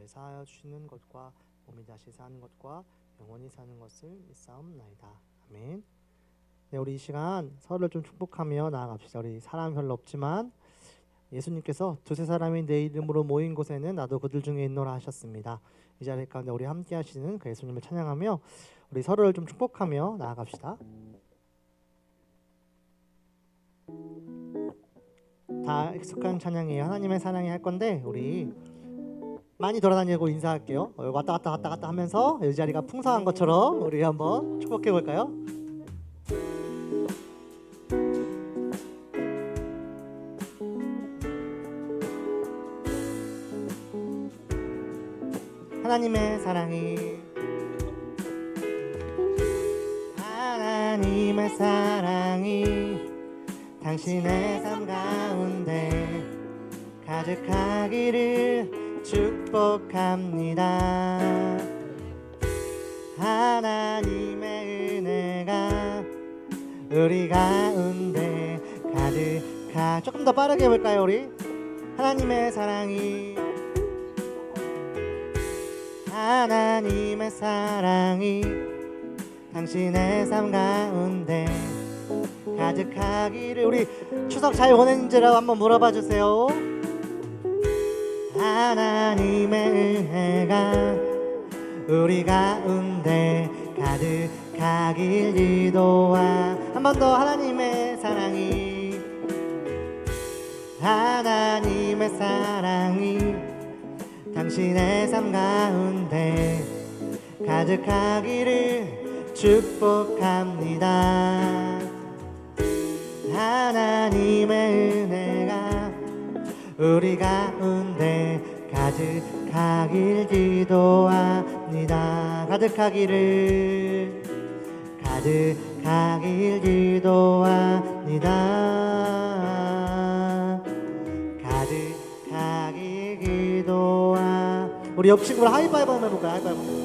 나를 사하여 주시는 것과 몸이 다시 사는 것과 영원히 사는 것을 믿사옵나이다. 아멘. 네, 우리 이 시간 서로를 좀 축복하며 나아갑시다. 우리 사람 별로 없지만 예수님께서 두세 사람이 내 이름으로 모인 곳에는 나도 그들 중에 있노라 하셨습니다. 이 자리 가운데 우리 함께 하시는 그 예수님을 찬양하며 우리 서로를 좀 축복하며 나아갑시다. 다 익숙한 찬양이에요. 하나님의 사랑이 할 건데 우리 많이 돌아다니고 인사할게요. 왔다 갔다 하면서 이 자리가 풍성한 것처럼 우리 한번 축복해 볼까요? 하나님의 사랑이 당신의 삶 가운데 가득하기를 축복합니다. 하나님의 은혜가 우리 가운데 조금 더 빠르게 해볼까요? 우리 하나님의 사랑이 당신의 삶 가운데 가득하기를. 우리 추석 잘 보냈는지라고 한번 물어봐 주세요. 하나님의 은혜가 우리 가운데 가득하길 기도하. 한 번 더. 하나님의 사랑이 당신의 삶 가운데 가득하기를 축복합니다. 하나님의 은혜가 우리 가운데 가득하길 기도합니다. 가득하길 기도합니다. 가득하길 기도하. 우리 옆 친구랑 하이파이브 한번 해볼까요? 하이파이브.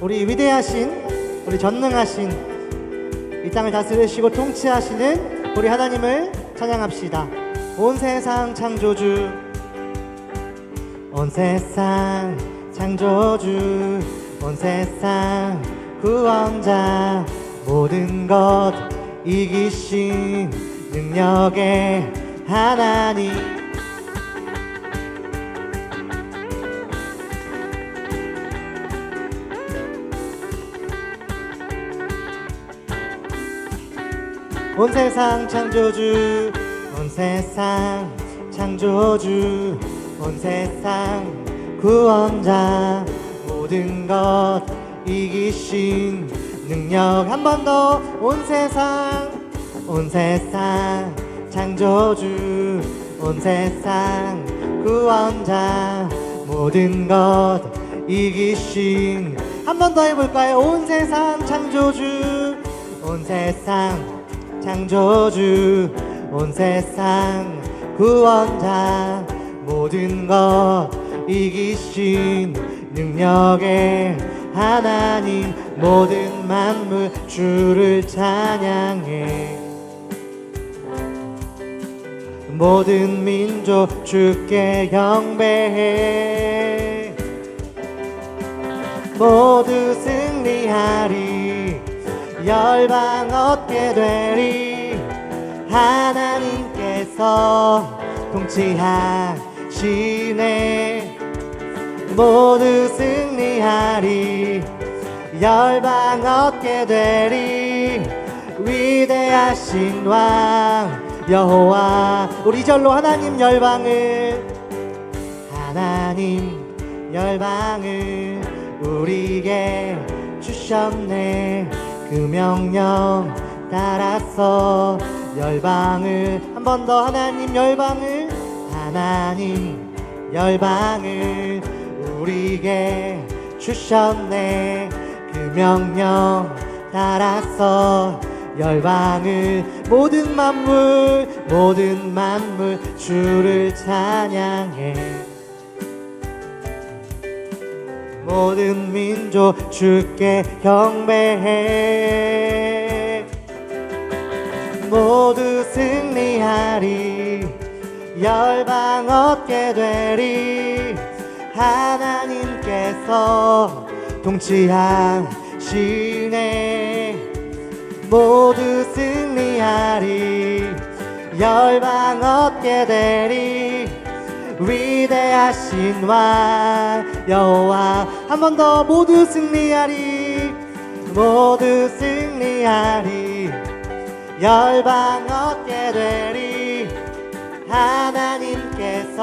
우리 위대하신, 우리 전능하신, 이 땅을 다스리시고 통치하시는 우리 하나님을 찬양합시다. 온 세상 창조주, 온 세상 구원자, 모든 것 이기신 능력의 하나님. 온 세상 창조주, 온 세상 구원자, 모든 것 이기신 능력. 한 번 더. 온 세상 창조주, 온 세상 구원자, 모든 것 이기신. 한 번 더 해볼까요? 온 세상 창조주, 온 세상 구원자, 모든 것 이기신 능력의 하나님. 모든 만물 주를 찬양해. 모든 민족 주께 경배해. 모두 승리하리, 열방 얻게 되리. 하나님께서 통치하시네. 모두 승리하리, 열방 얻게 되리. 위대하신 왕 여호와. 우리 절로 하나님 열방을 우리에게 주셨네. 그 명령 따라서 열방을. 한 번 더. 하나님 열방을 우리에게 주셨네. 그 명령 따라서 열방을. 모든 만물 주를 찬양해. 모든 민족 주께 경배해. 모두 승리하리 열방 얻게 되리 하나님께서 통치하시네 모두 승리하리 열방 얻게 되리 위대하신 왕 여호와 한 번 더 모두 승리하리 모두 승리하리 열방 얻게 되리 하나님께서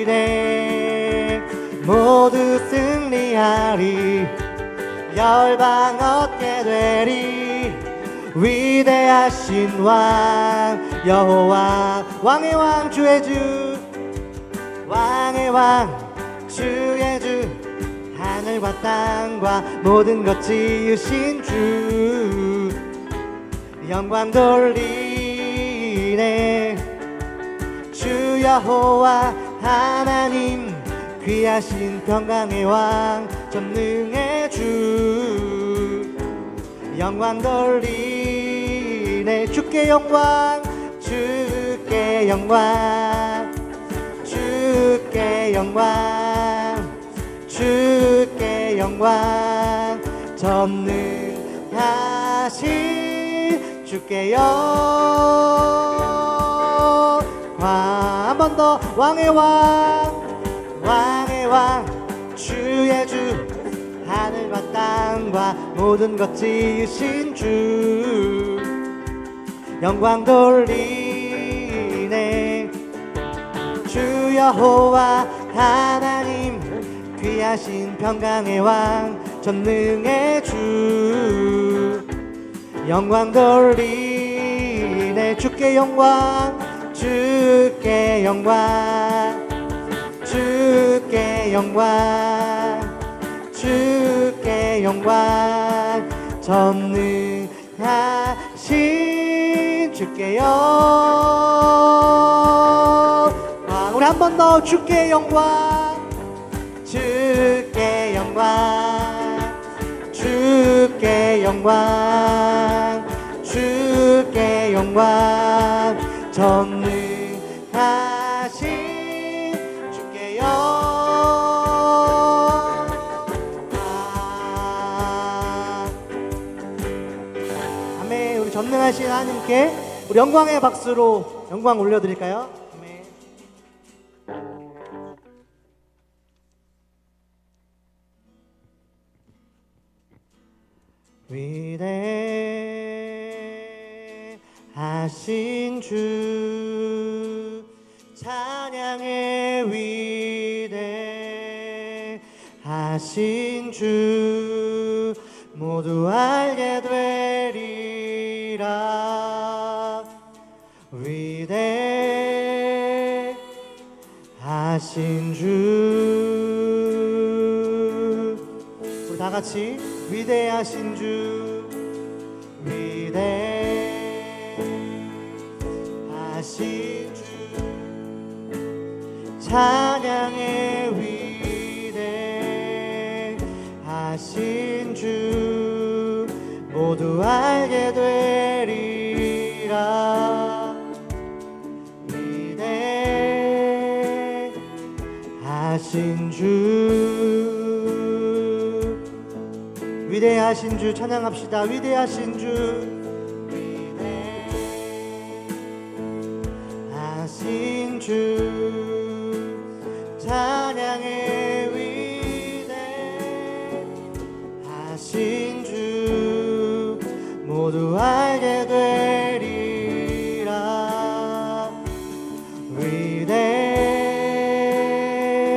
통치하시네 모두 승리하리 열방 얻게 되리 위대하신 왕 여호와 왕의 왕 주의 주 왕의 왕 주의 주 하늘과 땅과 모든 것 지으신 주 영광 돌리네 주 여호와 하나님 귀하신 평강의 왕 전능의 주 영광 돌리네 주께 영광 주께 영광 주께 영광 주께 영광 전능하신 주께 영광 한 번 더 왕의 왕 왕의 왕 주의 주 하늘과 땅과 모든 것 지으신 주 영광 돌리네 주 여호와 하나님 귀하신 평강의 왕 전능의 주 영광 돌리네 주께 영광 주께 영광 주께 영광 주께 영광 전능하신 주께 영광 우리 한 번 더 주께 영광 주께 영광 주께 영광 주께 영광 전능하신 주께 영광 아멘 우리 전능하신 하나님께 우리 영광의 박수로 영광 올려드릴까요? 위대하신 주 찬양의 위대하신 주 모두 알게 되리라 위대하신 주 우리 다 같이 위대하신 주 위대하신 주 찬양의 위대하신 주 모두 알게 되리라 위대하신 주 위대하신 주 찬양합시다 위대하신 주 위대하신 주 찬양의 위대하신 주 모두 알게 되리라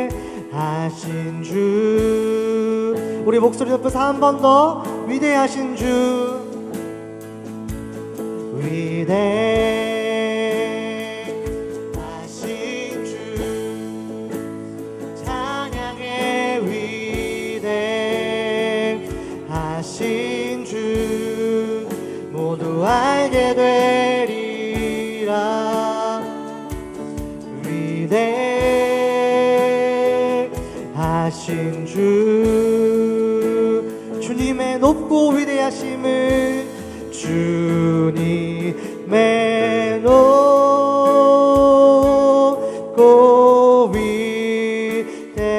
위대하신 주 우리 목소리 높여서 한 번 더 위대하신 주 위대하신 주 찬양의 위대하신 주 모두 알게 되리라 위대하신 주 주님의 높고 위대하심을 주님의 높고 위대하심을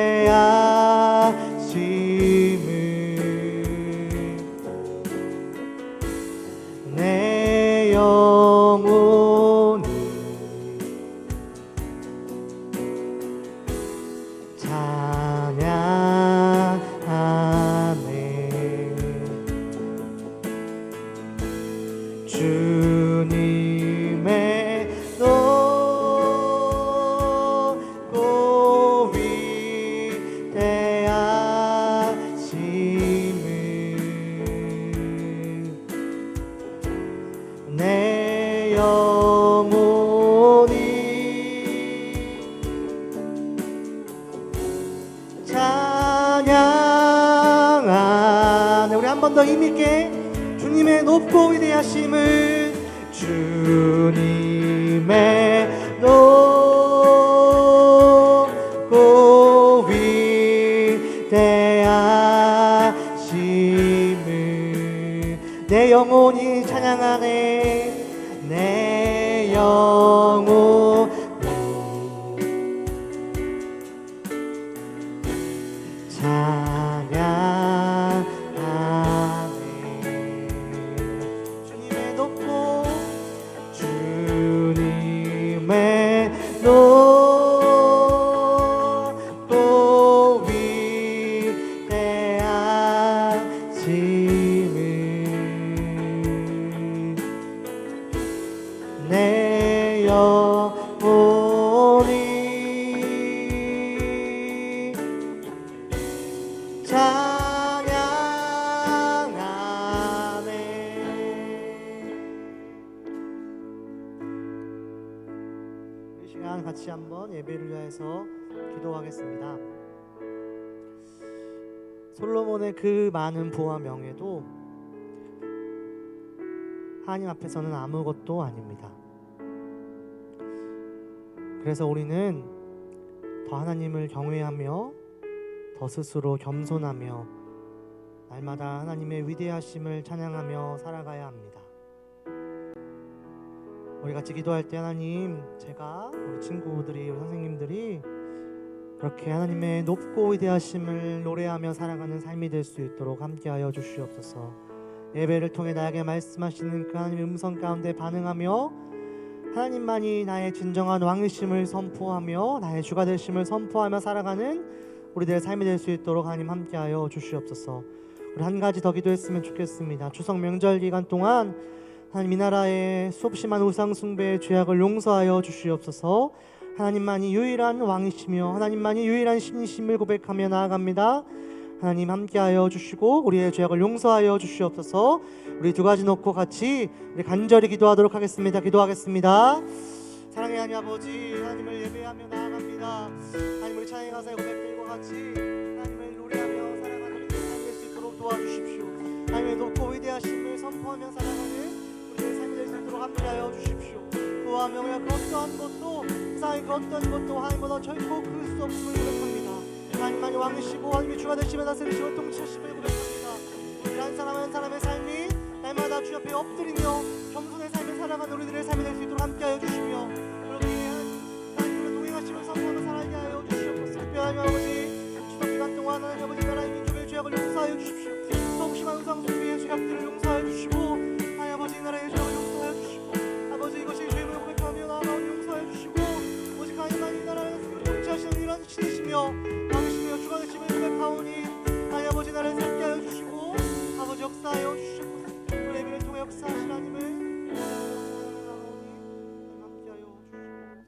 내 영혼이 찬양하네. 주님의 높고 위대하심을 내 영혼이 찬양하네. 우리 한 번 더 힘있게 주님의 높고 위대하심을 주님의 높고 위대하심을 내 영혼이 찬양하네. 내 영혼이 찬양하네. 주님의 높고 위대하심을 내 영혼이 찬양하네. 이 시간 같이 한번 예배를 위해서 기도하겠습니다. 솔로몬의 그 많은 부와 명예도 하나님 앞에서는 아무것도 아닙니다. 그래서 우리는 더 하나님을 경외하며 더 스스로 겸손하며 날마다 하나님의 위대하심을 찬양하며 살아가야 합니다. 우리 같이 기도할 때 하나님, 제가 우리 친구들이 우리 선생님들이 그렇게 하나님의 높고 위대하심을 노래하며 살아가는 삶이 될 수 있도록 함께하여 주시옵소서. 예배를 통해 나에게 말씀하시는 그 하나님의 음성 가운데 반응하며 하나님만이 나의 진정한 왕이심을 선포하며 나의 주가 되심을 선포하며 살아가는 우리들의 삶이 될 수 있도록 하나님 함께하여 주시옵소서. 우리 한 가지 더 기도했으면 좋겠습니다. 추석 명절 기간 동안 하나님 이 나라의 수없이 많은 우상 숭배의 죄악을 용서하여 주시옵소서. 하나님만이 유일한 왕이시며 하나님만이 유일한 신이심을 고백하며 나아갑니다. 하나님 함께하여 주시고 우리의 죄악을 용서하여 주시옵소서. 우리 두 가지 놓고 같이 우리 간절히 기도하도록 하겠습니다. 기도하겠습니다. 사랑의 하나님 아버지, 하나님을 예배하며 나아갑니다. 하나님 우리 찬양의 가사의 고백들과 같이 하나님을 노래하며 살아가는 우리의 삶이 될 수 있도록 도와주십시오. 하나님의 높고 위대하심을 선포하며 살아가는 우리의 삶이 될 수 있도록 함께하여 주십시오. 그와 명예 그 어떠한 것도 세상의 그 어떠한 것도 하나님보다 결코 그을 수 없음을 고백합니다. 하나님만이 왕이시고 하나님이 주가 되시며 다스리시고 통치하심을 고백합니다. 우리 한 사람 한 사람의 삶이 날마다 주 옆에 엎드리며 겸손의 삶을 살아가는 우리들의 삶이 될 수 있도록 함께하여 주시며 그렇게 하나님과 동행하심을 선포하며 살게 하여 주시옵소서. 특별하게 아버지 추석 기간 동안 하나님 아버지 나라의 민족의 죄악을 용서하여 주십시오. 성심한 우상 숭배의 죄악들을 용서하여 주시고 하나님 아버지 나라의 죄악을 용서하여 주시고 아버지 이것이 죄임을 고백하며 나아가오니 용서하여 주시고 오직 하나님만이 나라를 통치하시는 이런 신이시며 왕이시며 주가 되심을 고백하오니 하나님 아버지 나라를 살게 하여 주시고 아버지 역사하여 주시옵소서. 우리 예배를 통해 역사하신 하나님을 사랑하오니 함께하여 주시옵소서.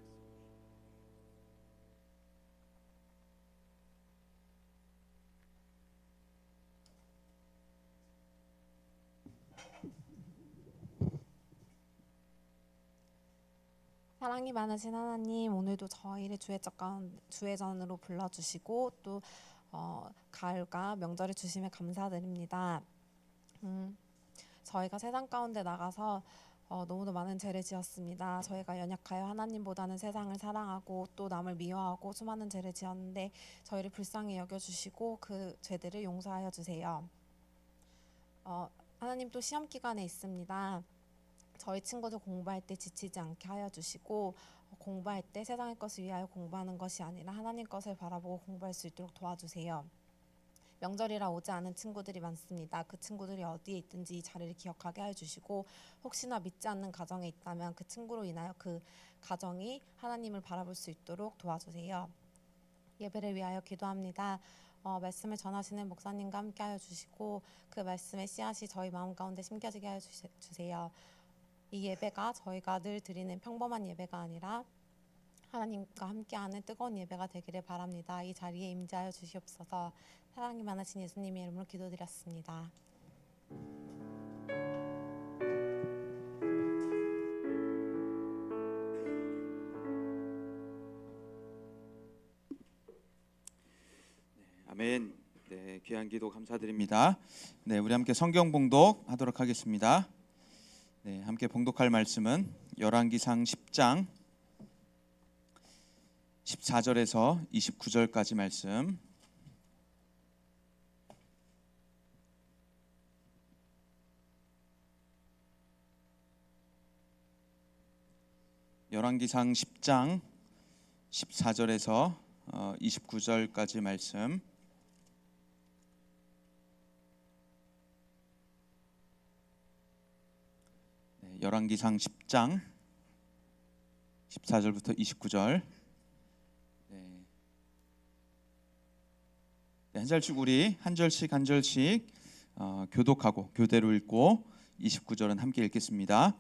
사랑이 많으신 하나님, 오늘도 저희를 주회전으로 불러주시고 또 가을과 명절을 주심에 감사드립니다. 저희가 세상 가운데 나가서 너무도 많은 죄를 지었습니다. 저희가 연약하여 하나님보다는 세상을 사랑하고 또 남을 미워하고 수많은 죄를 지었는데 저희를 불쌍히 여겨주시고 그 죄들을 용서하여 주세요. 하나님 또 시험 기간에 있습니다. 저희 친구들 공부할 때 지치지 않게 하여 주시고 공부할 때 세상의 것을 위하여 공부하는 것이 아니라 하나님 것을 바라보고 공부할 수 있도록 도와주세요. 명절이라 오지 않은 친구들이 많습니다. 그 친구들이 어디에 있든지 이 자리를 기억하게 해주시고 혹시나 믿지 않는 가정에 있다면 그 친구로 인하여 그 가정이 하나님을 바라볼 수 있도록 도와주세요. 예배를 위하여 기도합니다. 말씀을 전하시는 목사님과 함께 하여 주시고 그 말씀의 씨앗이 저희 마음 가운데 심겨지게 하여 주세요. 이 예배가 저희가 늘 드리는 평범한 예배가 아니라 하나님과 함께하는 뜨거운 예배가 되기를 바랍니다. 이 자리에 임재하여 주시옵소서. 사랑이 많으신 예수님의 이름으로 기도드렸습니다. 아멘. 네, 귀한 기도 감사드립니다. 네, 우리 함께 성경 봉독하도록 하겠습니다. 네, 함께 봉독할 말씀은 열왕기상 10장 14절에서 29절까지 말씀. 열왕기상 10장 14절에서 29절까지 말씀. 네, 열왕기상 10장 14절부터 29절. 네, 한 절씩 우리 한 절씩 한 절씩 교독하고 교대로 읽고 29절은 함께 읽겠습니다.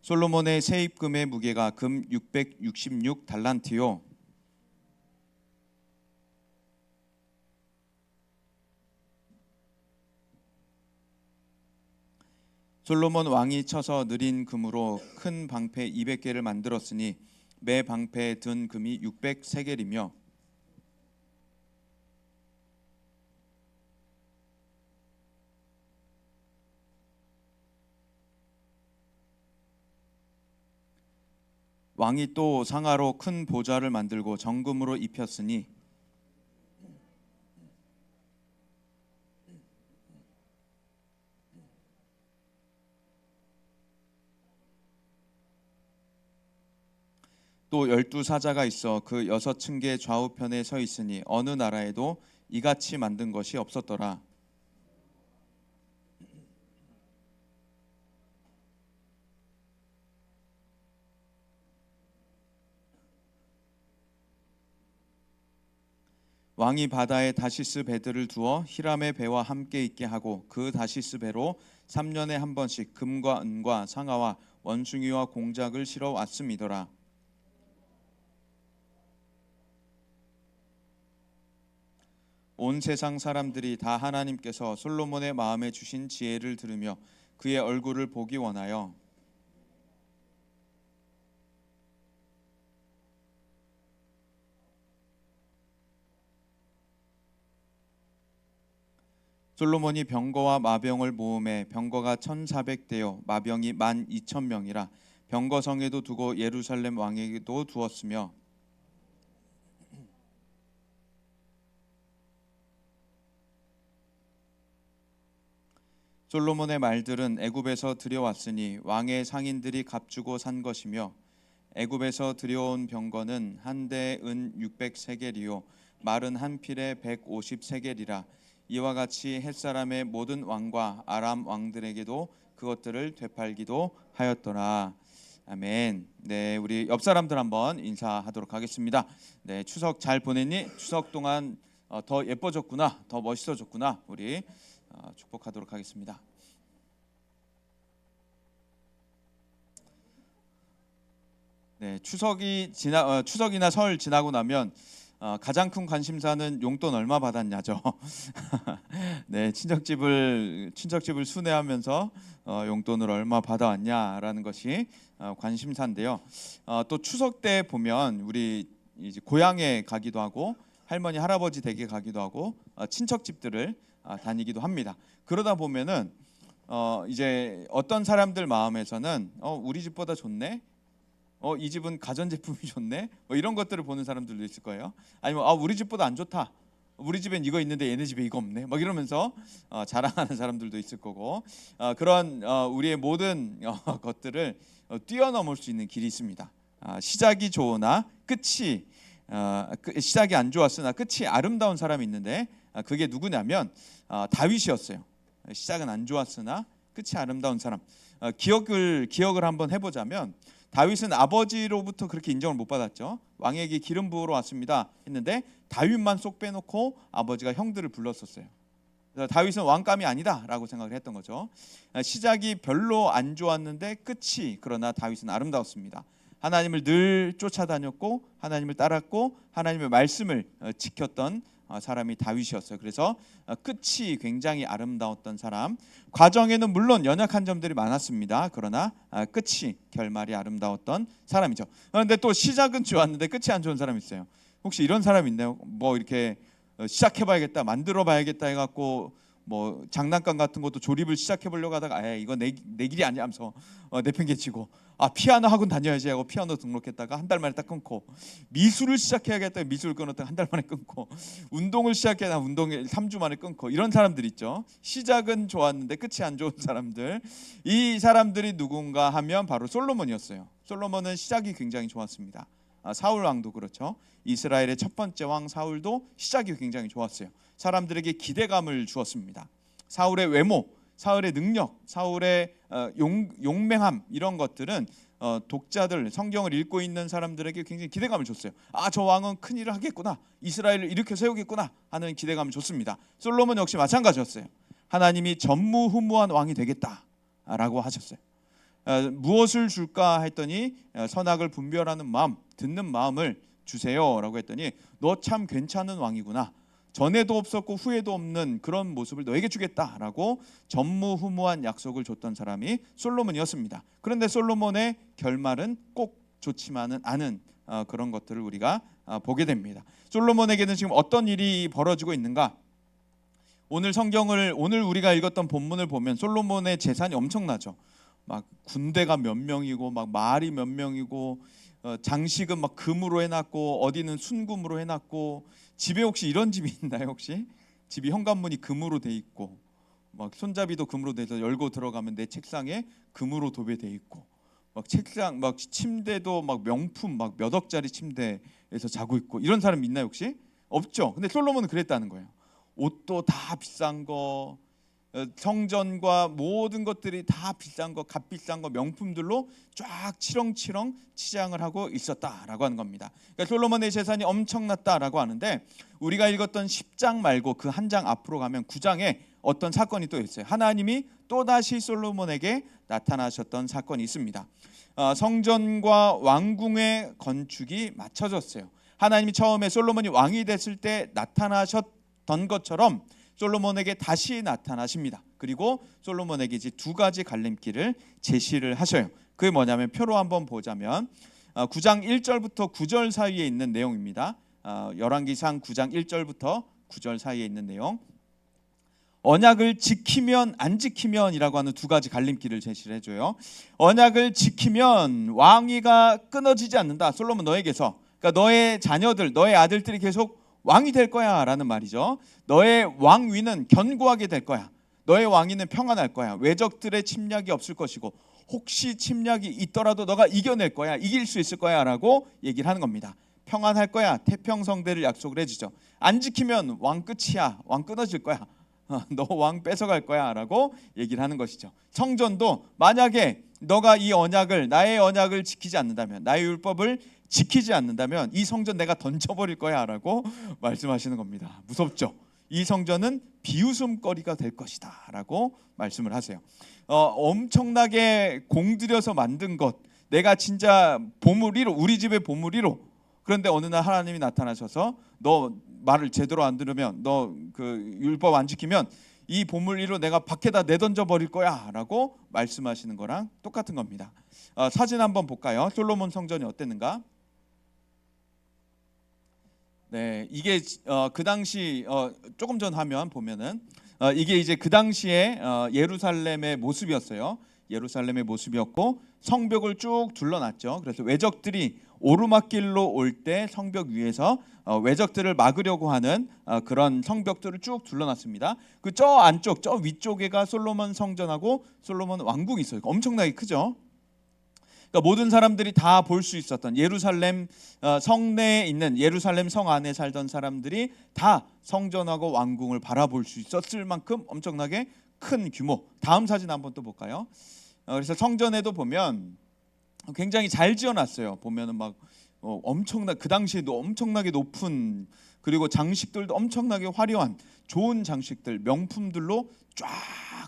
솔로몬의 세입금의 무게가 금 666 달란트요. 솔로몬 왕이 쳐서 느린 금으로 큰 방패 200개를 만들었으니 매 방패에 든 금이 600세겔이며 왕이 또 상하로 큰 보좌를 만들고 정금으로 입혔으니 또 12사자가 있어 그 6층계 좌우편에 서 있으니 어느 나라에도 이같이 만든 것이 없었더라. 왕이 바다에 다시스 배들을 두어 히람의 배와 함께 있게 하고 그 다시스 배로 3년에 한 번씩 금과 은과 상아와 원숭이와 공작을 실어 왔음이더라. 온 세상 사람들이 다 하나님께서 솔로몬의 마음에 주신 지혜를 들으며 그의 얼굴을 보기 원하여 솔로몬이 병거와 마병을 모음해 병거가 1400대요 마병이 12,000명이라 병거성에도 두고 예루살렘 왕에게도 두었으며 솔로몬의 말들은 애굽에서 들여왔으니 왕의 상인들이 값주고 산 것이며 애굽에서 들여온 병거는 한 대에 은 600세겔이요 말은 한 필에 150세겔이라 이와 같이 햇사람의 모든 왕과 아람 왕들에게도 그것들을 되팔기도 하였더라. 아멘. 네, 우리 옆 사람들 한번 인사하도록 하겠습니다. 네, 추석 잘 보냈니? 추석 동안 더 예뻐졌구나, 더 멋있어졌구나. 우리 축복하도록 하겠습니다. 네, 추석이나 설 지나고 나면 가장 큰 관심사는 용돈 얼마 받았냐죠. 네, 친척집을 순회하면서 용돈을 얼마 받아왔냐라는 것이 관심사인데요. 또 추석 때 보면 우리 이제 고향에 가기도 하고 할머니 할아버지 댁에 가기도 하고 친척집들을 다니기도 합니다. 그러다 보면은 이제 어떤 사람들 마음에서는 우리 집보다 좋네. 이 집은 가전제품이 좋네. 이런 것들을 보는 사람들도 있을 거예요. 아니면 우리 집보다 안 좋다. 우리 집엔 이거 있는데 얘네 집에 이거 없네. 막 이러면서 자랑하는 사람들도 있을 거고 그런 우리의 모든 것들을 뛰어넘을 수 있는 길이 있습니다. 시작이 좋으나 끝이 시작이 안 좋았으나 끝이 아름다운 사람이 있는데 그게 누구냐면 다윗이었어요. 시작은 안 좋았으나 끝이 아름다운 사람. 기억을 한번 해보자면 다윗은 아버지로부터 그렇게 인정을 못 받았죠. 왕에게 기름 부으러 왔습니다 했는데 다윗만 쏙 빼놓고 아버지가 형들을 불렀었어요. 그래서 다윗은 왕감이 아니다라고 생각을 했던 거죠. 시작이 별로 안 좋았는데 끝이 그러나 다윗은 아름다웠습니다. 하나님을 늘 쫓아다녔고 하나님을 따랐고 하나님의 말씀을 지켰던 사람이 다윗이었어요. 그래서 끝이 굉장히 아름다웠던 사람. 과정에는 물론 연약한 점들이 많았습니다. 그러나 끝이 결말이 아름다웠던 사람이죠. 그런데 또 시작은 좋았는데 끝이 안 좋은 사람이 있어요. 혹시 이런 사람 있나요? 뭐 이렇게 시작해봐야겠다, 만들어봐야겠다 해갖고 뭐 장난감 같은 것도 조립을 시작해보려고 하다가 이거 내 길이 아니야 하면서 내팽개치고 피아노 학원 다녀야지 하고 피아노 등록했다가 한 달 만에 딱 끊고 미술을 시작해야겠다 미술 끊었다가 한 달 만에 끊고 운동을 시작해야 운동을 3주 만에 끊고 이런 사람들 있죠. 시작은 좋았는데 끝이 안 좋은 사람들. 이 사람들이 누군가 하면 바로 솔로몬이었어요. 솔로몬은 시작이 굉장히 좋았습니다. 사울 왕도 그렇죠. 이스라엘의 첫 번째 왕 사울도 시작이 굉장히 좋았어요. 사람들에게 기대감을 주었습니다. 사울의 외모, 사울의 능력, 사울의 용맹함 이런 것들은 독자들, 성경을 읽고 있는 사람들에게 굉장히 기대감을 줬어요. 저 왕은 큰 일을 하겠구나, 이스라엘을 일으켜 세우겠구나 하는 기대감을 줬습니다. 솔로몬 역시 마찬가지였어요. 하나님이 전무후무한 왕이 되겠다라고 하셨어요. 무엇을 줄까 했더니 선악을 분별하는 마음, 듣는 마음을 주세요라고 했더니 너 참 괜찮은 왕이구나, 전에도 없었고 후에도 없는 그런 모습을 너에게 주겠다라고 전무후무한 약속을 줬던 사람이 솔로몬이었습니다. 그런데 솔로몬의 결말은 꼭 좋지만은 않은 그런 것들을 우리가 보게 됩니다. 솔로몬에게는 지금 어떤 일이 벌어지고 있는가? 오늘 우리가 읽었던 본문을 보면 솔로몬의 재산이 엄청나죠. 막 군대가 몇 명이고 막 말이 몇 명이고 장식은 막 금으로 해놨고 어디는 순금으로 해놨고, 집에 혹시 이런 집이 있나요? 혹시 집이 현관문이 금으로 돼 있고 막 손잡이도 금으로 돼서 열고 들어가면 내 책상에 금으로 도배돼 있고 막 책상 막 침대도 막 명품 막 몇 억짜리 침대에서 자고 있고 이런 사람 있나요? 혹시 없죠. 근데 솔로몬은 그랬다는 거예요. 옷도 다 비싼 거, 성전과 모든 것들이 다 비싼 거, 값비싼 거, 명품들로 쫙 치렁치렁 치장을 하고 있었다라고 하는 겁니다. 그러니까 솔로몬의 재산이 엄청났다라고 하는데 우리가 읽었던 10장 말고 그 한 장 앞으로 가면 9장에 어떤 사건이 또 있어요. 하나님이 또다시 솔로몬에게 나타나셨던 사건이 있습니다. 성전과 왕궁의 건축이 맞춰졌어요. 하나님이 처음에 솔로몬이 왕이 됐을 때 나타나셨던 것처럼 솔로몬에게 다시 나타나십니다. 그리고 솔로몬에게 이제 두 가지 갈림길을 제시를 하셔요. 그게 뭐냐면 표로 한번 보자면 9장 1절부터 9절 사이에 있는 내용입니다. 열왕기상 9장 1절부터 9절 사이에 있는 내용. 언약을 지키면 안 지키면이라고 하는 두 가지 갈림길을 제시를 해줘요. 언약을 지키면 왕위가 끊어지지 않는다. 솔로몬 너에게서, 그러니까 너의 자녀들, 너의 아들들이 계속 왕이 될 거야 라는 말이죠. 너의 왕위는 견고하게 될 거야. 너의 왕위는 평안할 거야. 외적들의 침략이 없을 것이고 혹시 침략이 있더라도 너가 이겨낼 거야. 이길 수 있을 거야 라고 얘기를 하는 겁니다. 평안할 거야. 태평성대를 약속을 해주죠. 안 지키면 왕 끝이야. 왕 끊어질 거야. 너 왕 뺏어갈 거야 라고 얘기를 하는 것이죠. 성전도 만약에 너가 이 언약을, 나의 언약을 지키지 않는다면, 나의 율법을 지키지 않는다면 이 성전 내가 던져버릴 거야 라고 말씀하시는 겁니다. 무섭죠? 이 성전은 비웃음거리가 될 것이다 라고 말씀을 하세요. 엄청나게 공들여서 만든 것, 내가 진짜 보물 1호, 우리 집의 보물 1호. 그런데 어느 날 하나님이 나타나셔서 너 말을 제대로 안 들으면, 너 그 율법 안 지키면 이 보물 1호 내가 밖에다 내던져 버릴 거야 라고 말씀하시는 거랑 똑같은 겁니다. 사진 한번 볼까요? 솔로몬 성전이 어땠는가? 네, 이게 그 당시 조금 전 화면 보면은 이게 이제 그 당시에 예루살렘의 모습이었어요. 예루살렘의 모습이었고 성벽을 쭉 둘러놨죠. 그래서 외적들이 오르막길로 올 때 성벽 위에서 외적들을 막으려고 하는 그런 성벽들을 쭉 둘러놨습니다. 그 저 안쪽, 저 위쪽에가 솔로몬 성전하고 솔로몬 왕궁이 있어요. 엄청나게 크죠. 그러니까 모든 사람들이 다 볼 수 있었던 예루살렘 성내에 있는 예루살렘 성 안에 살던 사람들이 다 성전하고 왕궁을 바라볼 수 있었을 만큼 엄청나게 큰 규모. 다음 사진 한번 또 볼까요? 그래서 성전에도 보면 굉장히 잘 지어놨어요. 보면은 막 엄청나 그 당시에도 엄청나게 높은 그리고 장식들도 엄청나게 화려한 좋은 장식들 명품들로 쫙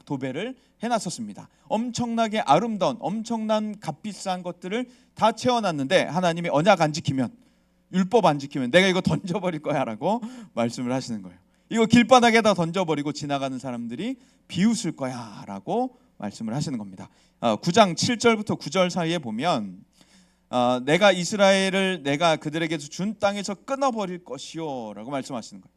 도배를 해놨었습니다. 엄청나게 아름다운 엄청난 값비싼 것들을 다 채워놨는데 하나님이 언약 안 지키면 율법 안 지키면 내가 이거 던져버릴 거야라고 말씀을 하시는 거예요. 이거 길바닥에다 던져버리고 지나가는 사람들이 비웃을 거야라고 말씀을 하시는 겁니다. 9장 7절부터 9절 사이에 보면 내가 이스라엘을 내가 그들에게서 준 땅에서 끊어버릴 것이요라고 말씀하시는 거예요.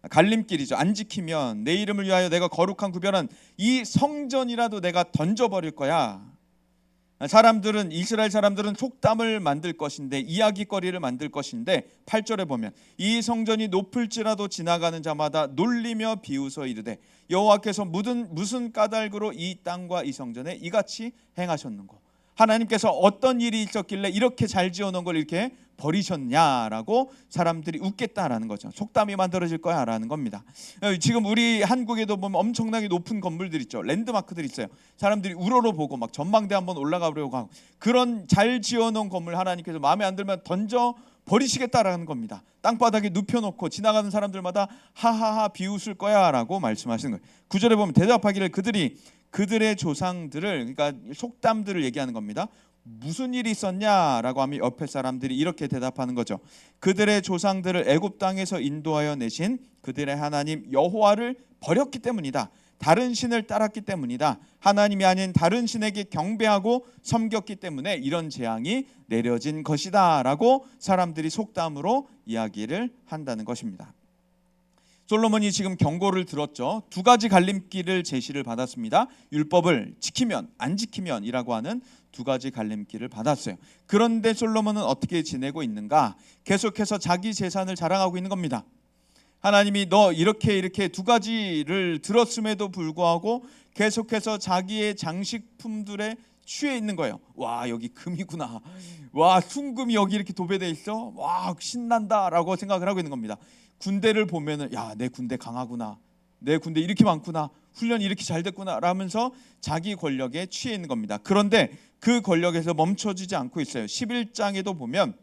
갈림길이죠. 안 지키면 내 이름을 위하여 내가 거룩한 구별한 이 성전이라도 내가 던져버릴 거야. 사람들은 이스라엘 사람들은 속담을 만들 것인데 이야기거리를 만들 것인데 8절에 보면 이 성전이 높을지라도 지나가는 자마다 놀리며 비웃어 이르되 여호와께서 무슨 까닭으로 이 땅과 이 성전에 이같이 행하셨는고 하나님께서 어떤 일이 있었길래 이렇게 잘 지어놓은 걸 이렇게 버리셨냐라고 사람들이 웃겠다라는 거죠. 속담이 만들어질 거야라는 겁니다. 지금 우리 한국에도 보면 엄청나게 높은 건물들 있죠. 랜드마크들 있어요. 사람들이 우러러 보고 막 전망대 한번 올라가 보려고 하고 그런 잘 지어놓은 건물 하나님께서 마음에 안 들면 던져 버리시겠다라는 겁니다. 땅바닥에 눕혀놓고 지나가는 사람들마다 하하하 비웃을 거야라고 말씀하시는 거예요. 9절에 보면 대답하기를 그들의 조상들을 그러니까 속담들을 얘기하는 겁니다. 무슨 일이 있었냐라고 하면 옆에 사람들이 이렇게 대답하는 거죠. 그들의 조상들을 애굽 땅에서 인도하여 내신 그들의 하나님 여호와를 버렸기 때문이다. 다른 신을 따랐기 때문이다. 하나님이 아닌 다른 신에게 경배하고 섬겼기 때문에 이런 재앙이 내려진 것이다라고 사람들이 속담으로 이야기를 한다는 것입니다. 솔로몬이 지금 경고를 들었죠. 두 가지 갈림길을 제시를 받았습니다. 율법을 지키면 안 지키면이라고 하는 두 가지 갈림길을 받았어요. 그런데 솔로몬은 어떻게 지내고 있는가? 계속해서 자기 재산을 자랑하고 있는 겁니다. 하나님이 너 이렇게 두 가지를 들었음에도 불구하고 계속해서 자기의 장식품들에 취해 있는 거예요. 와 여기 금이구나. 와 순금이 여기 이렇게 도배돼 있어. 와 신난다라고 생각을 하고 있는 겁니다. 군대를 보면은 야 내 군대 강하구나. 내 군대 이렇게 많구나. 훈련이 이렇게 잘 됐구나 라면서 자기 권력에 취해 있는 겁니다. 그런데 그 권력에서 멈춰지지 않고 있어요. 11장에도 보면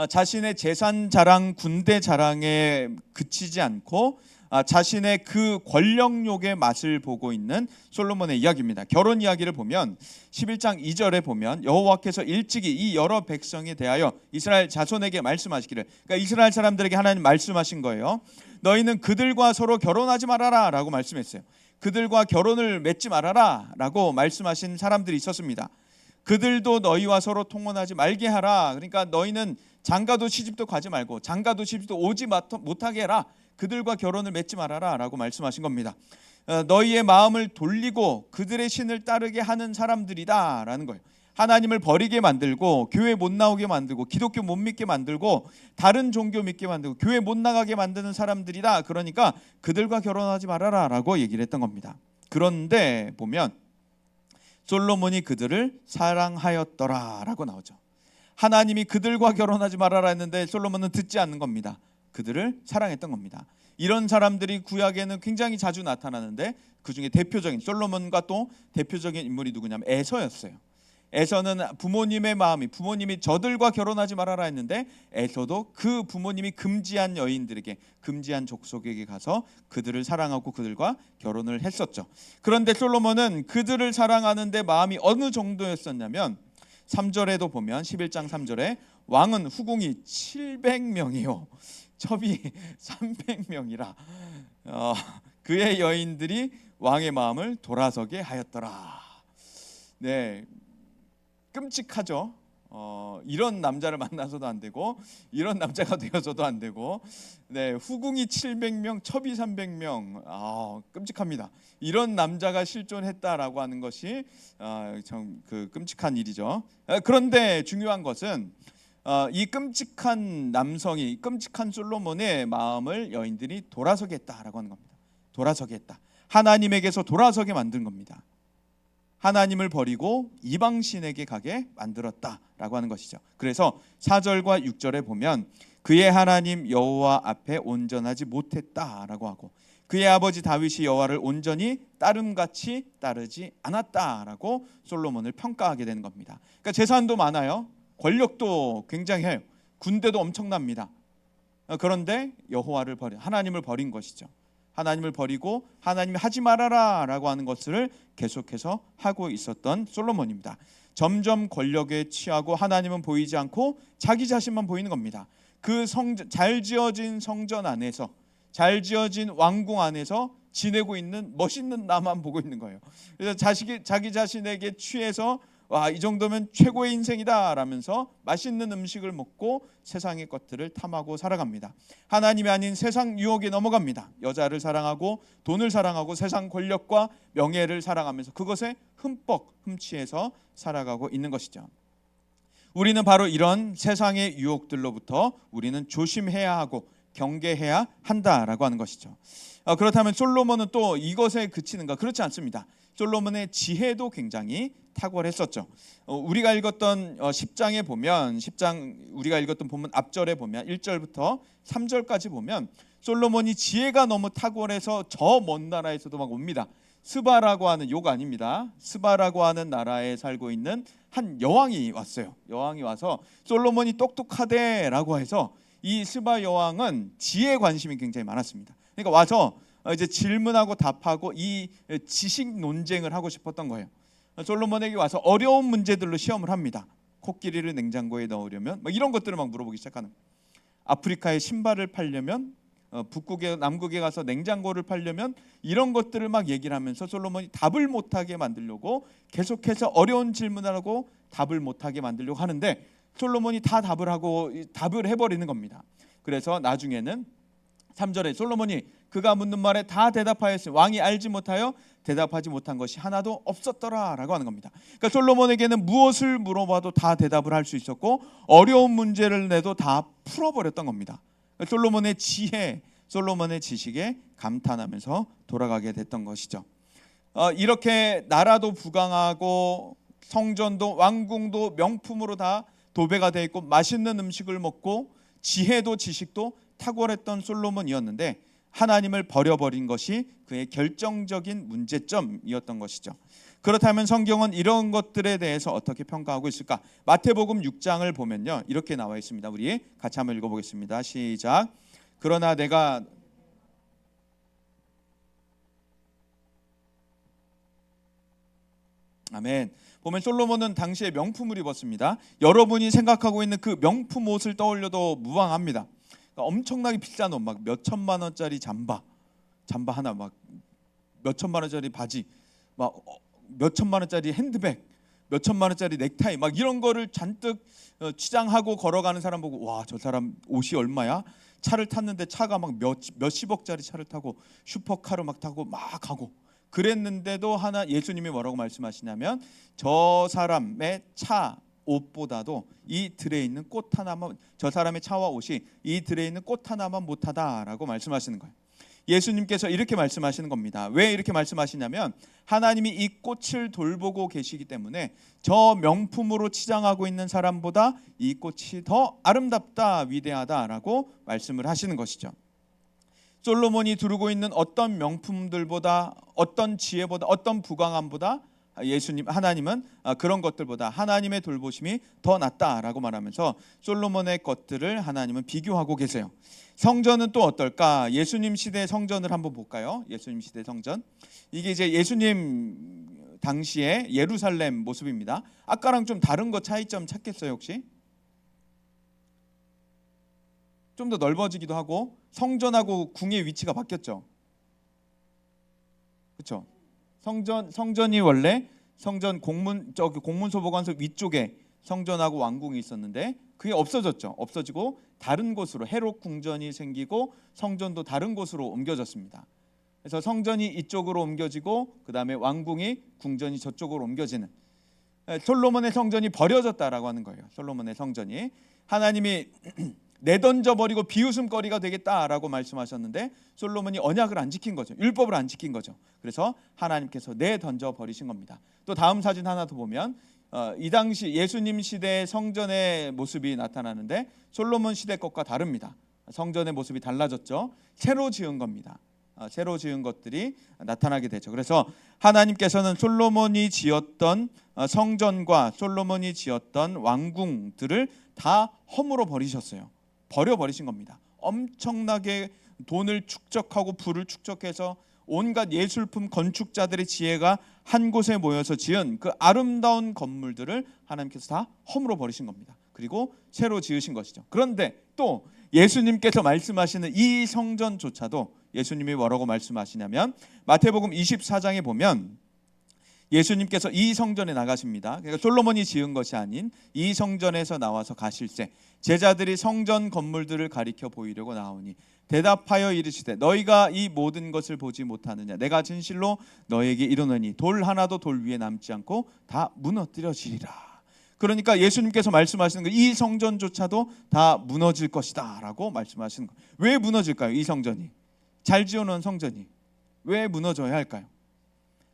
자신의 재산 자랑, 군대 자랑에 그치지 않고 자신의 그 권력욕의 맛을 보고 있는 솔로몬의 이야기입니다. 결혼 이야기를 보면 11장 2절에 보면 여호와께서 일찍이 이 여러 백성에 대하여 이스라엘 자손에게 말씀하시기를 그러니까 이스라엘 사람들에게 하나님 말씀하신 거예요. 너희는 그들과 서로 결혼하지 말아라 라고 말씀했어요. 그들과 결혼을 맺지 말아라 라고 말씀하신 사람들이 있었습니다. 그들도 너희와 서로 통혼하지 말게 하라. 그러니까 너희는 장가도 시집도 가지 말고 장가도 시집도 오지 못하게 해라. 그들과 결혼을 맺지 말아라 라고 말씀하신 겁니다. 너희의 마음을 돌리고 그들의 신을 따르게 하는 사람들이다 라는 거예요. 하나님을 버리게 만들고 교회 못 나오게 만들고 기독교 못 믿게 만들고 다른 종교 믿게 만들고 교회 못 나가게 만드는 사람들이다. 그러니까 그들과 결혼하지 말아라 라고 얘기를 했던 겁니다. 그런데 보면 솔로몬이 그들을 사랑하였더라 라고 나오죠. 하나님이 그들과 결혼하지 말아라 했는데 솔로몬은 듣지 않는 겁니다. 그들을 사랑했던 겁니다. 이런 사람들이 구약에는 굉장히 자주 나타나는데 그중에 대표적인 솔로몬과 또 대표적인 인물이 누구냐면 에서였어요. 에서는 부모님의 마음이 부모님이 저들과 결혼하지 말아라 했는데 에서도 그 부모님이 금지한 여인들에게 금지한 족속에게 가서 그들을 사랑하고 그들과 결혼을 했었죠. 그런데 솔로몬은 그들을 사랑하는데 마음이 어느 정도였었냐면 3절에도 보면 11장 3절에 왕은 후궁이 700명이요 첩이 300명이라 그의 여인들이 왕의 마음을 돌아서게 하였더라. 네, 끔찍하죠. 이런 남자를 만나서도 안 되고 이런 남자가 되어서도 안 되고 네, 후궁이 700명, 첩이 300명. 끔찍합니다. 이런 남자가 실존했다라고 하는 것이 참 끔찍한 일이죠. 그런데 중요한 것은 이 끔찍한 남성이 끔찍한 솔로몬의 마음을 여인들이 돌아서게 했다라고 하는 겁니다. 돌아서게 했다. 하나님에게서 돌아서게 만든 겁니다. 하나님을 버리고 이방신에게 가게 만들었다라고 하는 것이죠. 그래서 4절과 6절에 보면 그의 하나님 여호와 앞에 온전하지 못했다라고 하고 그의 아버지 다윗이 여호와를 온전히 따름같이 따르지 않았다라고 솔로몬을 평가하게 되는 겁니다. 그러니까 재산도 많아요. 권력도 굉장해요. 군대도 엄청납니다. 그런데 여호와를 하나님을 버린 것이죠. 하나님을 버리고 하나님이 하지 말아라 라고 하는 것을 계속해서 하고 있었던 솔로몬입니다. 점점 권력에 취하고 하나님은 보이지 않고 자기 자신만 보이는 겁니다. 그 잘 지어진 성전 안에서, 잘 지어진 왕궁 안에서 지내고 있는 멋있는 나만 보고 있는 거예요. 그래서 자기 자신에게 취해서 와, 이 정도면 최고의 인생이다 라면서 맛있는 음식을 먹고 세상의 것들을 탐하고 살아갑니다. 하나님이 아닌 세상 유혹에 넘어갑니다. 여자를 사랑하고 돈을 사랑하고 세상 권력과 명예를 사랑하면서 그것에 흠뻑 흠취해서 살아가고 있는 것이죠. 우리는 바로 이런 세상의 유혹들로부터 우리는 조심해야 하고 경계해야 한다라고 하는 것이죠. 그렇다면 솔로몬은 또 이것에 그치는가? 그렇지 않습니다. 솔로몬의 지혜도 굉장히 탁월했었죠. 우리가 읽었던 10장에 보면 10장 우리가 읽었던 본문 앞절에 보면 1절부터 3절까지 보면 솔로몬이 지혜가 너무 탁월해서 저 먼 나라에서도 막 옵니다. 스바라고 하는 욕 아닙니다. 스바라고 하는 나라에 살고 있는 한 여왕이 왔어요. 여왕이 와서 솔로몬이 똑똑하대라고 해서 이 스바 여왕은 지혜에 관심이 굉장히 많았습니다. 그러니까 와서 이제 질문하고 답하고 이 지식 논쟁을 하고 싶었던 거예요. 솔로몬에게 와서 어려운 문제들로 시험을 합니다. 코끼리를 냉장고에 넣으려면 이런 것들을 막 물어보기 시작하는. 아프리카에 신발을 팔려면 북극에 남극에 가서 냉장고를 팔려면 이런 것들을 막 얘기를 하면서 솔로몬이 답을 못하게 만들려고 계속해서 어려운 질문을 하고 답을 못하게 만들려고 하는데 솔로몬이 다 답을 해버리는 겁니다. 그래서 나중에는 3절에 솔로몬이 그가 묻는 말에 다 대답하였으니 왕이 알지 못하여 대답하지 못한 것이 하나도 없었더라라고 하는 겁니다. 그러니까 솔로몬에게는 무엇을 물어봐도 다 대답을 할 수 있었고 어려운 문제를 내도 다 풀어버렸던 겁니다. 솔로몬의 지혜, 솔로몬의 지식에 감탄하면서 돌아가게 됐던 것이죠. 이렇게 나라도 부강하고 성전도 왕궁도 명품으로 다 도배가 되어 있고 맛있는 음식을 먹고 지혜도 지식도 탁월했던 솔로몬이었는데 하나님을 버려버린 것이 그의 결정적인 문제점이었던 것이죠. 그렇다면 성경은 이런 것들에 대해서 어떻게 평가하고 있을까? 마태복음 6장을 보면요 이렇게 나와 있습니다. 우리 같이 한번 읽어보겠습니다. 시작. 그러나 내가 아멘. 보면 솔로몬은 당시에 명품을 입었습니다. 여러분이 생각하고 있는 그 명품 옷을 떠올려도 무방합니다. 그러니까 엄청나게 비싼 옷, 막 몇 천만 원짜리 잠바 하나, 막 몇 천만 원짜리 바지, 막 몇 천만 원짜리 핸드백, 몇 천만 원짜리 넥타이, 막 이런 거를 잔뜩 치장하고 걸어가는 사람 보고 와, 저 사람 옷이 얼마야? 차를 탔는데 차가 막 몇십억짜리 차를 타고 슈퍼카로 막 타고 막 가고 그랬는데도 예수님이 뭐라고 말씀하시냐면 저 사람의 차 옷보다도 이 들에 있는 꽃 하나만, 저 사람의 차와 옷이 이 들에 있는 꽃 하나만 못하다라고 말씀하시는 거예요. 예수님께서 이렇게 말씀하시는 겁니다. 왜 이렇게 말씀하시냐면 하나님이 이 꽃을 돌보고 계시기 때문에 저 명품으로 치장하고 있는 사람보다 이 꽃이 더 아름답다, 위대하다라고 말씀을 하시는 것이죠. 솔로몬이 두르고 있는 어떤 명품들보다, 어떤 지혜보다, 어떤 부강함보다 하나님은 그런 것들보다 하나님의 돌보심이 더 낫다라고 말하면서 솔로몬의 것들을 하나님은 비교하고 계세요. 성전은 또 어떨까? 예수님 시대 성전을 한번 볼까요? 예수님 시대 성전. 이게 이제 예수님 당시의 예루살렘 모습입니다. 아까랑 좀 다른 거 차이점 찾겠어요 혹시? 좀 더 넓어지기도 하고 성전하고 궁의 위치가 바뀌었죠. 그렇죠? 성전이 원래 성전 공문소 보관소 위쪽에 성전하고 왕궁이 있었는데 그게 없어졌죠. 없어지고 다른 곳으로 헤롯 궁전이 생기고 성전도 다른 곳으로 옮겨졌습니다. 그래서 성전이 이쪽으로 옮겨지고 그 다음에 왕궁이 궁전이 저쪽으로 옮겨지는, 솔로몬의 성전이 버려졌다라고 하는 거예요. 솔로몬의 성전이 하나님이 내던져 버리고 비웃음거리가 되겠다라고 말씀하셨는데 솔로몬이 언약을 안 지킨 거죠. 율법을 안 지킨 거죠. 그래서 하나님께서 내던져 버리신 겁니다. 또 다음 사진 하나 더 보면 이 당시 예수님 시대의 성전의 모습이 나타나는데 솔로몬 시대 것과 다릅니다. 성전의 모습이 달라졌죠. 새로 지은 겁니다. 새로 지은 것들이 나타나게 되죠. 그래서 하나님께서는 솔로몬이 지었던 성전과 솔로몬이 지었던 왕궁들을 다 허물어 버리셨어요. 버려버리신 겁니다. 엄청나게 돈을 축적하고 부를 축적해서 온갖 예술품 건축자들의 지혜가 한 곳에 모여서 지은 그 아름다운 건물들을 하나님께서 다 허물어 버리신 겁니다. 그리고 새로 지으신 것이죠. 그런데 또 예수님께서 말씀하시는 이 성전조차도 예수님이 뭐라고 말씀하시냐면 마태복음 24장에 보면 예수님께서 이 성전에 나가십니다. 그러니까 솔로몬이 지은 것이 아닌 이 성전에서 나와서 가실새 제자들이 성전 건물들을 가리켜 보이려고 나오니 대답하여 이르시되 너희가 이 모든 것을 보지 못하느냐 내가 진실로 너희에게 이르노니 돌 하나도 돌 위에 남지 않고 다 무너뜨려지리라. 그러니까 예수님께서 말씀하시는 거 이 성전조차도 다 무너질 것이다 라고 말씀하시는 거예요. 왜 무너질까요? 이 성전이 잘 지어놓은 성전이 왜 무너져야 할까요?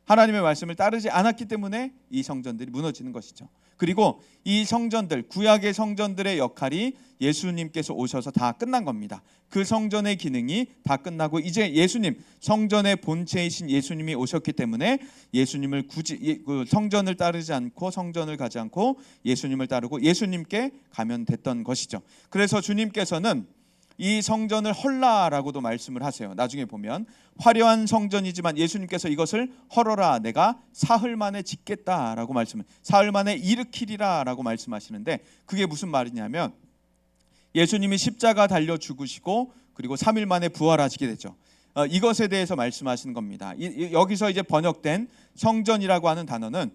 하나님의 말씀을 따르지 않았기 때문에 이 성전들이 무너지는 것이죠. 그리고 이 성전들, 구약의 성전들의 역할이 예수님께서 오셔서 다 끝난 겁니다. 그 성전의 기능이 다 끝나고 이제 예수님, 성전의 본체이신 예수님이 오셨기 때문에 예수님을 굳이 성전을 따르지 않고 성전을 가지 않고 예수님을 따르고 예수님께 가면 됐던 것이죠. 그래서 주님께서는 이 성전을 헐라라고도 말씀을 하세요. 나중에 보면 화려한 성전이지만 예수님께서 이것을 헐어라 내가 사흘 만에 짓겠다라고 말씀을 사흘 만에 일으키리라라고 말씀하시는데 그게 무슨 말이냐면 예수님이 십자가 달려 죽으시고 그리고 3일 만에 부활하시게 되죠. 이것에 대해서 말씀하시는 겁니다. 여기서 이제 번역된 성전이라고 하는 단어는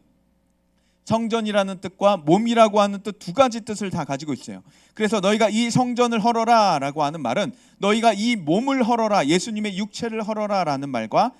성전이라는 뜻과 몸이라고 하는 뜻 두 가지 뜻을 다 가지고 있어요. 그래서 너희가 이 성전을 헐어라 라고 하는 말은 너희가 이 몸을 헐어라 예수님의 육체를 헐어라 라는 말과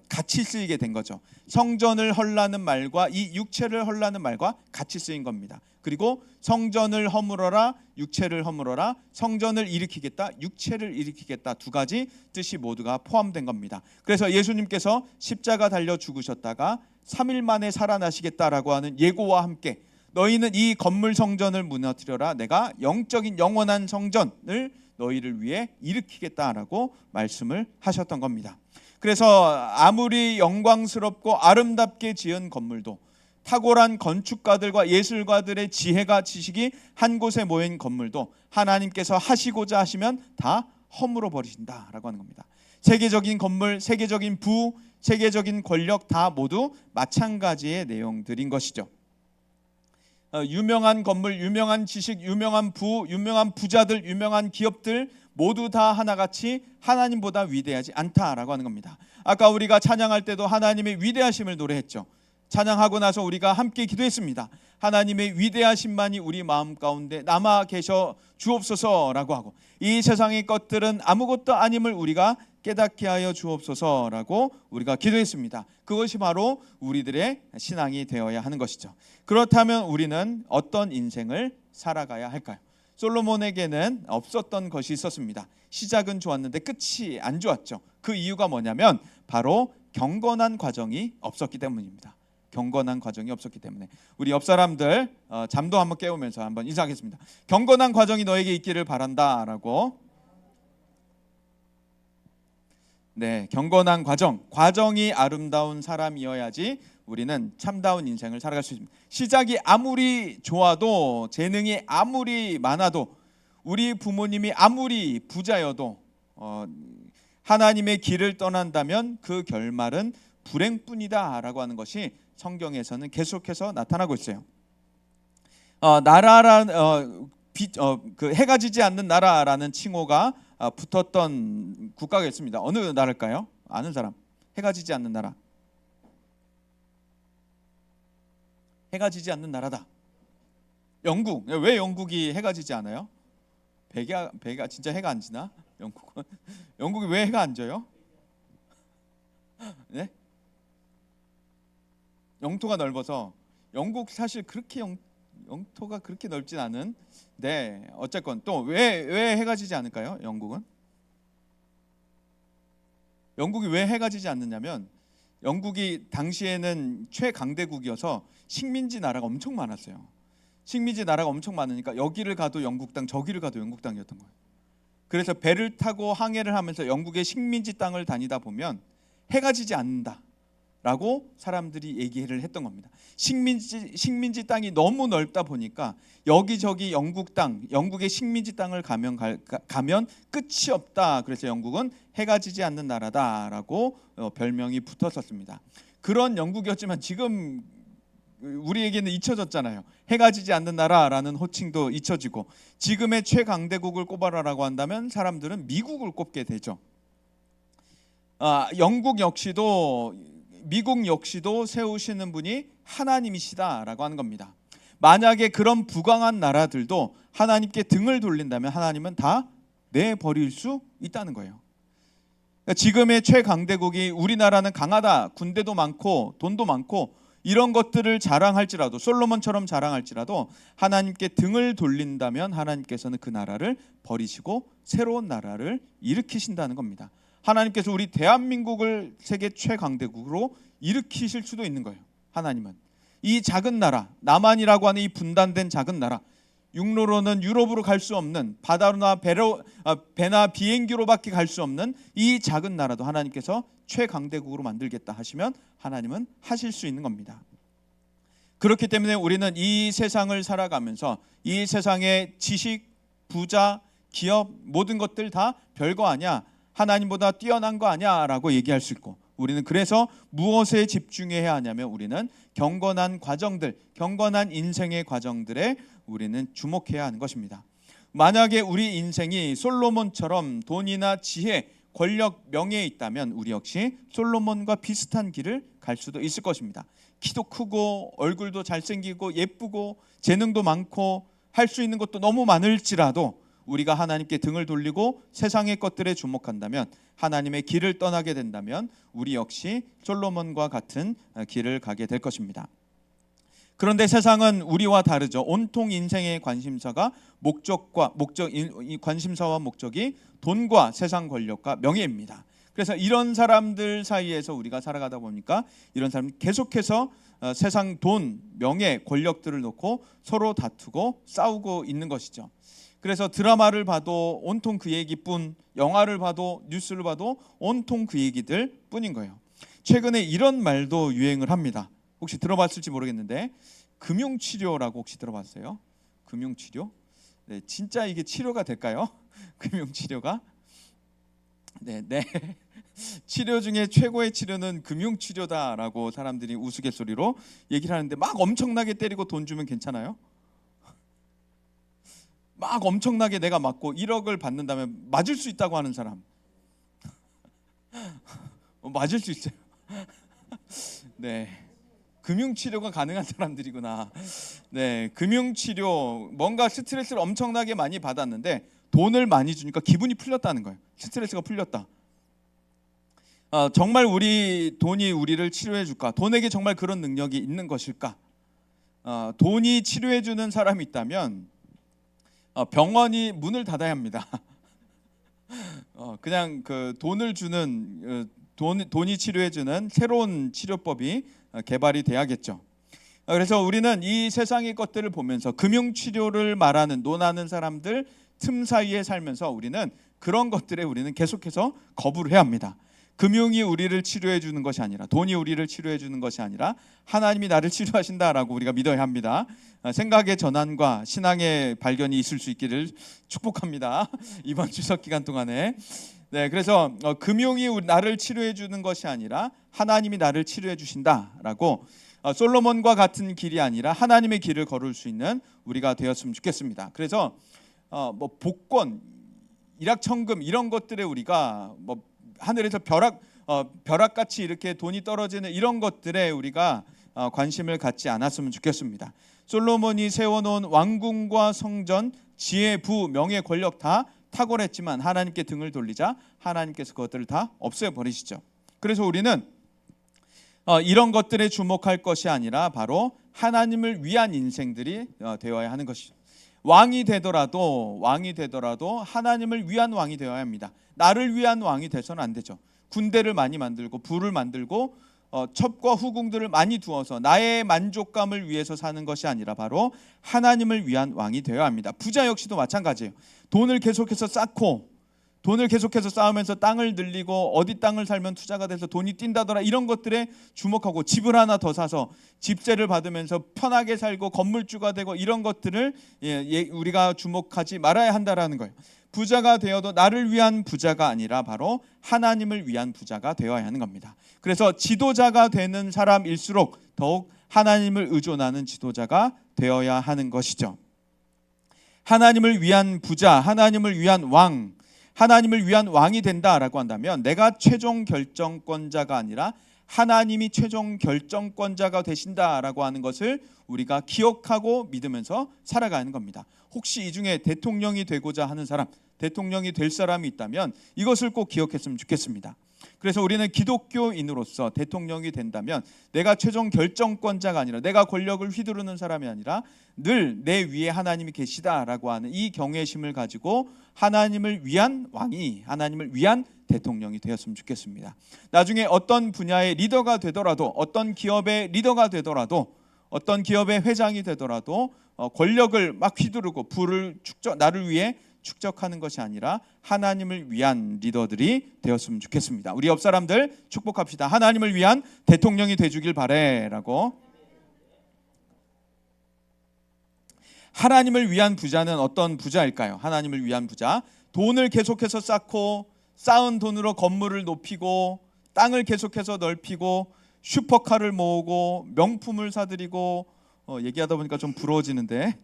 같이 쓰이게 된 거죠. 성전을 헐라는 말과 이 육체를 헐라는 말과 같이 쓰인 겁니다. 그리고 성전을 허물어라 육체를 허물어라 성전을 일으키겠다 육체를 일으키겠다 두 가지 뜻이 모두가 포함된 겁니다. 그래서 예수님께서 십자가 달려 죽으셨다가 3일 만에 살아나시겠다라고 하는 예고와 함께 너희는 이 건물 성전을 무너뜨려라 내가 영적인 영원한 성전을 너희를 위해 일으키겠다라고 말씀을 하셨던 겁니다. 그래서 아무리 영광스럽고 아름답게 지은 건물도 탁월한 건축가들과 예술가들의 지혜가 지식이 한 곳에 모인 건물도 하나님께서 하시고자 하시면 다 허물어 버리신다라고 하는 겁니다. 세계적인 건물, 세계적인 부, 세계적인 권력 다 모두 마찬가지의 내용들인 것이죠. 유명한 건물, 유명한 지식, 유명한 부, 유명한 부자들, 유명한 기업들 모두 다 하나같이 하나님보다 위대하지 않다라고 하는 겁니다. 아까 우리가 찬양할 때도 하나님의 위대하심을 노래했죠. 찬양하고 나서 우리가 함께 기도했습니다. 하나님의 위대하심만이 우리 마음 가운데 남아 계셔 주옵소서라고 하고 이 세상의 것들은 아무것도 아님을 우리가 깨닫게 하여 주옵소서라고 우리가 기도했습니다. 그것이 바로 우리들의 신앙이 되어야 하는 것이죠. 그렇다면 우리는 어떤 인생을 살아가야 할까요? 솔로몬에게는 없었던 것이 있었습니다. 시작은 좋았는데 끝이 안 좋았죠. 그 이유가 뭐냐면 바로 경건한 과정이 없었기 때문입니다. 경건한 과정이 없었기 때문에 우리 옆 사람들 잠도 한번 깨우면서 한번 인사하겠습니다. 경건한 과정이 너에게 있기를 바란다라고. 네, 경건한 과정이 아름다운 사람이어야지 우리는 참다운 인생을 살아갈 수 있습니다. 시작이 아무리 좋아도 재능이 아무리 많아도 우리 부모님이 아무리 부자여도 하나님의 길을 떠난다면 그 결말은 불행뿐이다라고 하는 것이 성경에서는 계속해서 나타나고 있어요. 그 해가 지지 않는 나라라는 칭호가 붙었던 국가가 있습니다. 어느 나라일까요? 아는 사람? 해가 지지 않는 나라. 해가 지지 않는 나라다. 영국. 왜 영국이 해가 지지 않아요? 배가 진짜 해가 안 지나? 영국은 영국이 왜 해가 안 져요? 네? 영토가 넓어서. 영국 사실 그렇게 영토가 그렇게 넓진 않은. 네, 어쨌건 또 왜 해가 지지 않을까요? 영국이 왜 해가 지지 않느냐면 영국이 당시에는 최강대국이어서 식민지 나라가 엄청 많았어요. 식민지 나라가 엄청 많으니까 여기를 가도 영국 땅, 저기를 가도 영국 땅이었던 거예요. 그래서 배를 타고 항해를 하면서 영국의 식민지 땅을 다니다 보면 해가 지지 않는다라고 사람들이 얘기를 했던 겁니다. 식민지 땅이 너무 넓다 보니까 여기저기 영국 땅, 영국의 식민지 땅을 가면 끝이 없다. 그래서 영국은 해가 지지 않는 나라다라고 별명이 붙었었습니다. 그런 영국이었지만 지금 우리에게는 잊혀졌잖아요. 해가 지지 않는 나라라는 호칭도 잊혀지고, 지금의 최강대국을 꼽아라라고 한다면 사람들은 미국을 꼽게 되죠. 미국 역시도 세우시는 분이 하나님이시다라고 하는 겁니다. 만약에 그런 부강한 나라들도 하나님께 등을 돌린다면 하나님은 다 내버릴 수 있다는 거예요. 그러니까 지금의 최강대국이 우리나라는 강하다, 군대도 많고 돈도 많고 이런 것들을 자랑할지라도, 솔로몬처럼 자랑할지라도 하나님께 등을 돌린다면 하나님께서는 그 나라를 버리시고 새로운 나라를 일으키신다는 겁니다. 하나님께서 우리 대한민국을 세계 최강대국으로 일으키실 수도 있는 거예요. 하나님은 이 작은 나라, 남한이라고 하는 이 분단된 작은 나라, 육로로는 유럽으로 갈 수 없는, 바다로나 배나 비행기로밖에 갈 수 없는 이 작은 나라도 하나님께서 최강대국으로 만들겠다 하시면 하나님은 하실 수 있는 겁니다. 그렇기 때문에 우리는 이 세상을 살아가면서 이 세상의 지식, 부자, 기업 모든 것들 다 별거 아니야, 하나님보다 뛰어난 거 아니야 라고 얘기할 수 있고, 우리는 그래서 무엇에 집중해야 하냐면 우리는 경건한 과정들, 경건한 인생의 과정들에 우리는 주목해야 하는 것입니다. 만약에 우리 인생이 솔로몬처럼 돈이나 지혜, 권력, 명예에 있다면 우리 역시 솔로몬과 비슷한 길을 갈 수도 있을 것입니다. 키도 크고 얼굴도 잘생기고 예쁘고 재능도 많고 할 수 있는 것도 너무 많을지라도 우리가 하나님께 등을 돌리고 세상의 것들에 주목한다면, 하나님의 길을 떠나게 된다면 우리 역시 솔로몬과 같은 길을 가게 될 것입니다. 그런데 세상은 우리와 다르죠. 온통 인생의 관심사와 목적이 돈과 세상 권력과 명예입니다. 그래서 이런 사람들 사이에서 우리가 살아가다 보니까 이런 사람이 계속해서 세상 돈, 명예, 권력들을 놓고 서로 다투고 싸우고 있는 것이죠. 그래서 드라마를 봐도 온통 그 얘기뿐, 영화를 봐도, 뉴스를 봐도 온통 그 얘기들 뿐인 거예요. 최근에 이런 말도 유행을 합니다. 혹시 들어봤을지 모르겠는데, 금융치료라고 혹시 들어봤어요? 금융치료? 네, 진짜 이게 치료가 될까요? 금융치료가? 네. 치료 중에 최고의 치료는 금융치료다라고 사람들이 우스갯소리로 얘기를 하는데, 막 엄청나게 때리고 돈 주면 괜찮아요? 막 엄청나게 내가 맞고 1억을 받는다면 맞을 수 있다고 하는 사람. 맞을 수 있어요. 네, 금융치료가 가능한 사람들이구나. 네, 금융치료, 뭔가 스트레스를 엄청나게 많이 받았는데 돈을 많이 주니까 기분이 풀렸다는 거예요. 스트레스가 풀렸다. 정말 돈이 우리를 치료해 줄까? 돈에게 정말 그런 능력이 있는 것일까? 돈이 치료해 주는 사람이 있다면 병원이 문을 닫아야 합니다. 그냥 그 돈을 주는, 돈이 치료해 주는 새로운 치료법이 개발이 돼야겠죠. 그래서 우리는 이 세상의 것들을 보면서 금융치료를 말하는, 논하는 사람들 틈 사이에 살면서 우리는 그런 것들에 우리는 계속해서 거부를 해야 합니다. 금융이 우리를 치료해 주는 것이 아니라, 돈이 우리를 치료해 주는 것이 아니라 하나님이 나를 치료하신다라고 우리가 믿어야 합니다. 생각의 전환과 신앙의 발견이 있을 수 있기를 축복합니다. 이번 추석 기간 동안에. 네, 그래서 금융이 나를 치료해 주는 것이 아니라 하나님이 나를 치료해 주신다라고, 솔로몬과 같은 길이 아니라 하나님의 길을 걸을 수 있는 우리가 되었으면 좋겠습니다. 그래서 복권, 일확천금 이런 것들에 우리가 하늘에서 벼락같이 이렇게 돈이 떨어지는 이런 것들에 우리가 관심을 갖지 않았으면 좋겠습니다. 솔로몬이 세워놓은 왕궁과 성전, 지혜, 부, 명예, 권력 다 탁월했지만 하나님께 등을 돌리자 하나님께서 그것들을 다 없애버리시죠. 그래서 우리는 이런 것들에 주목할 것이 아니라 바로 하나님을 위한 인생들이 되어야 하는 것이죠. 왕이 되더라도 하나님을 위한 왕이 되어야 합니다. 나를 위한 왕이 돼서는 안 되죠. 군대를 많이 만들고 부를 만들고 첩과 후궁들을 많이 두어서 나의 만족감을 위해서 사는 것이 아니라 바로 하나님을 위한 왕이 되어야 합니다. 부자 역시도 마찬가지예요. 돈을 계속해서 쌓으면서 땅을 늘리고 어디 땅을 살면 투자가 돼서 돈이 뛴다더라 이런 것들에 주목하고 집을 하나 더 사서 집세를 받으면서 편하게 살고 건물주가 되고 이런 것들을 우리가 주목하지 말아야 한다라는 거예요. 부자가 되어도 나를 위한 부자가 아니라 바로 하나님을 위한 부자가 되어야 하는 겁니다. 그래서 지도자가 되는 사람일수록 더욱 하나님을 의존하는 지도자가 되어야 하는 것이죠. 하나님을 위한 부자, 하나님을 위한 왕, 하나님을 위한 왕이 된다라고 한다면 내가 최종 결정권자가 아니라 하나님이 최종 결정권자가 되신다라고 하는 것을 우리가 기억하고 믿으면서 살아가는 겁니다. 혹시 이 중에 대통령이 되고자 하는 사람, 대통령이 될 사람이 있다면 이것을 꼭 기억했으면 좋겠습니다. 그래서 우리는 기독교인으로서 대통령이 된다면 내가 최종 결정권자가 아니라 내가 권력을 휘두르는 사람이 아니라 늘 내 위에 하나님이 계시다라고 하는 이 경외심을 가지고 하나님을 위한 왕이, 하나님을 위한 대통령이 되었으면 좋겠습니다. 나중에 어떤 분야의 리더가 되더라도, 어떤 기업의 리더가 되더라도, 어떤 기업의 회장이 되더라도 권력을 막 휘두르고 부를 나를 위해 축적하는 것이 아니라 하나님을 위한 리더들이 되었으면 좋겠습니다. 우리 옆 사람들 축복합시다. 하나님을 위한 대통령이 되주길 바래라고. 하나님을 위한 부자는 어떤 부자일까요? 하나님을 위한 부자, 돈을 계속해서 쌓고 쌓은 돈으로 건물을 높이고 땅을 계속해서 넓히고 슈퍼카를 모으고 명품을 사들이고 얘기하다 보니까 좀 부러워지는데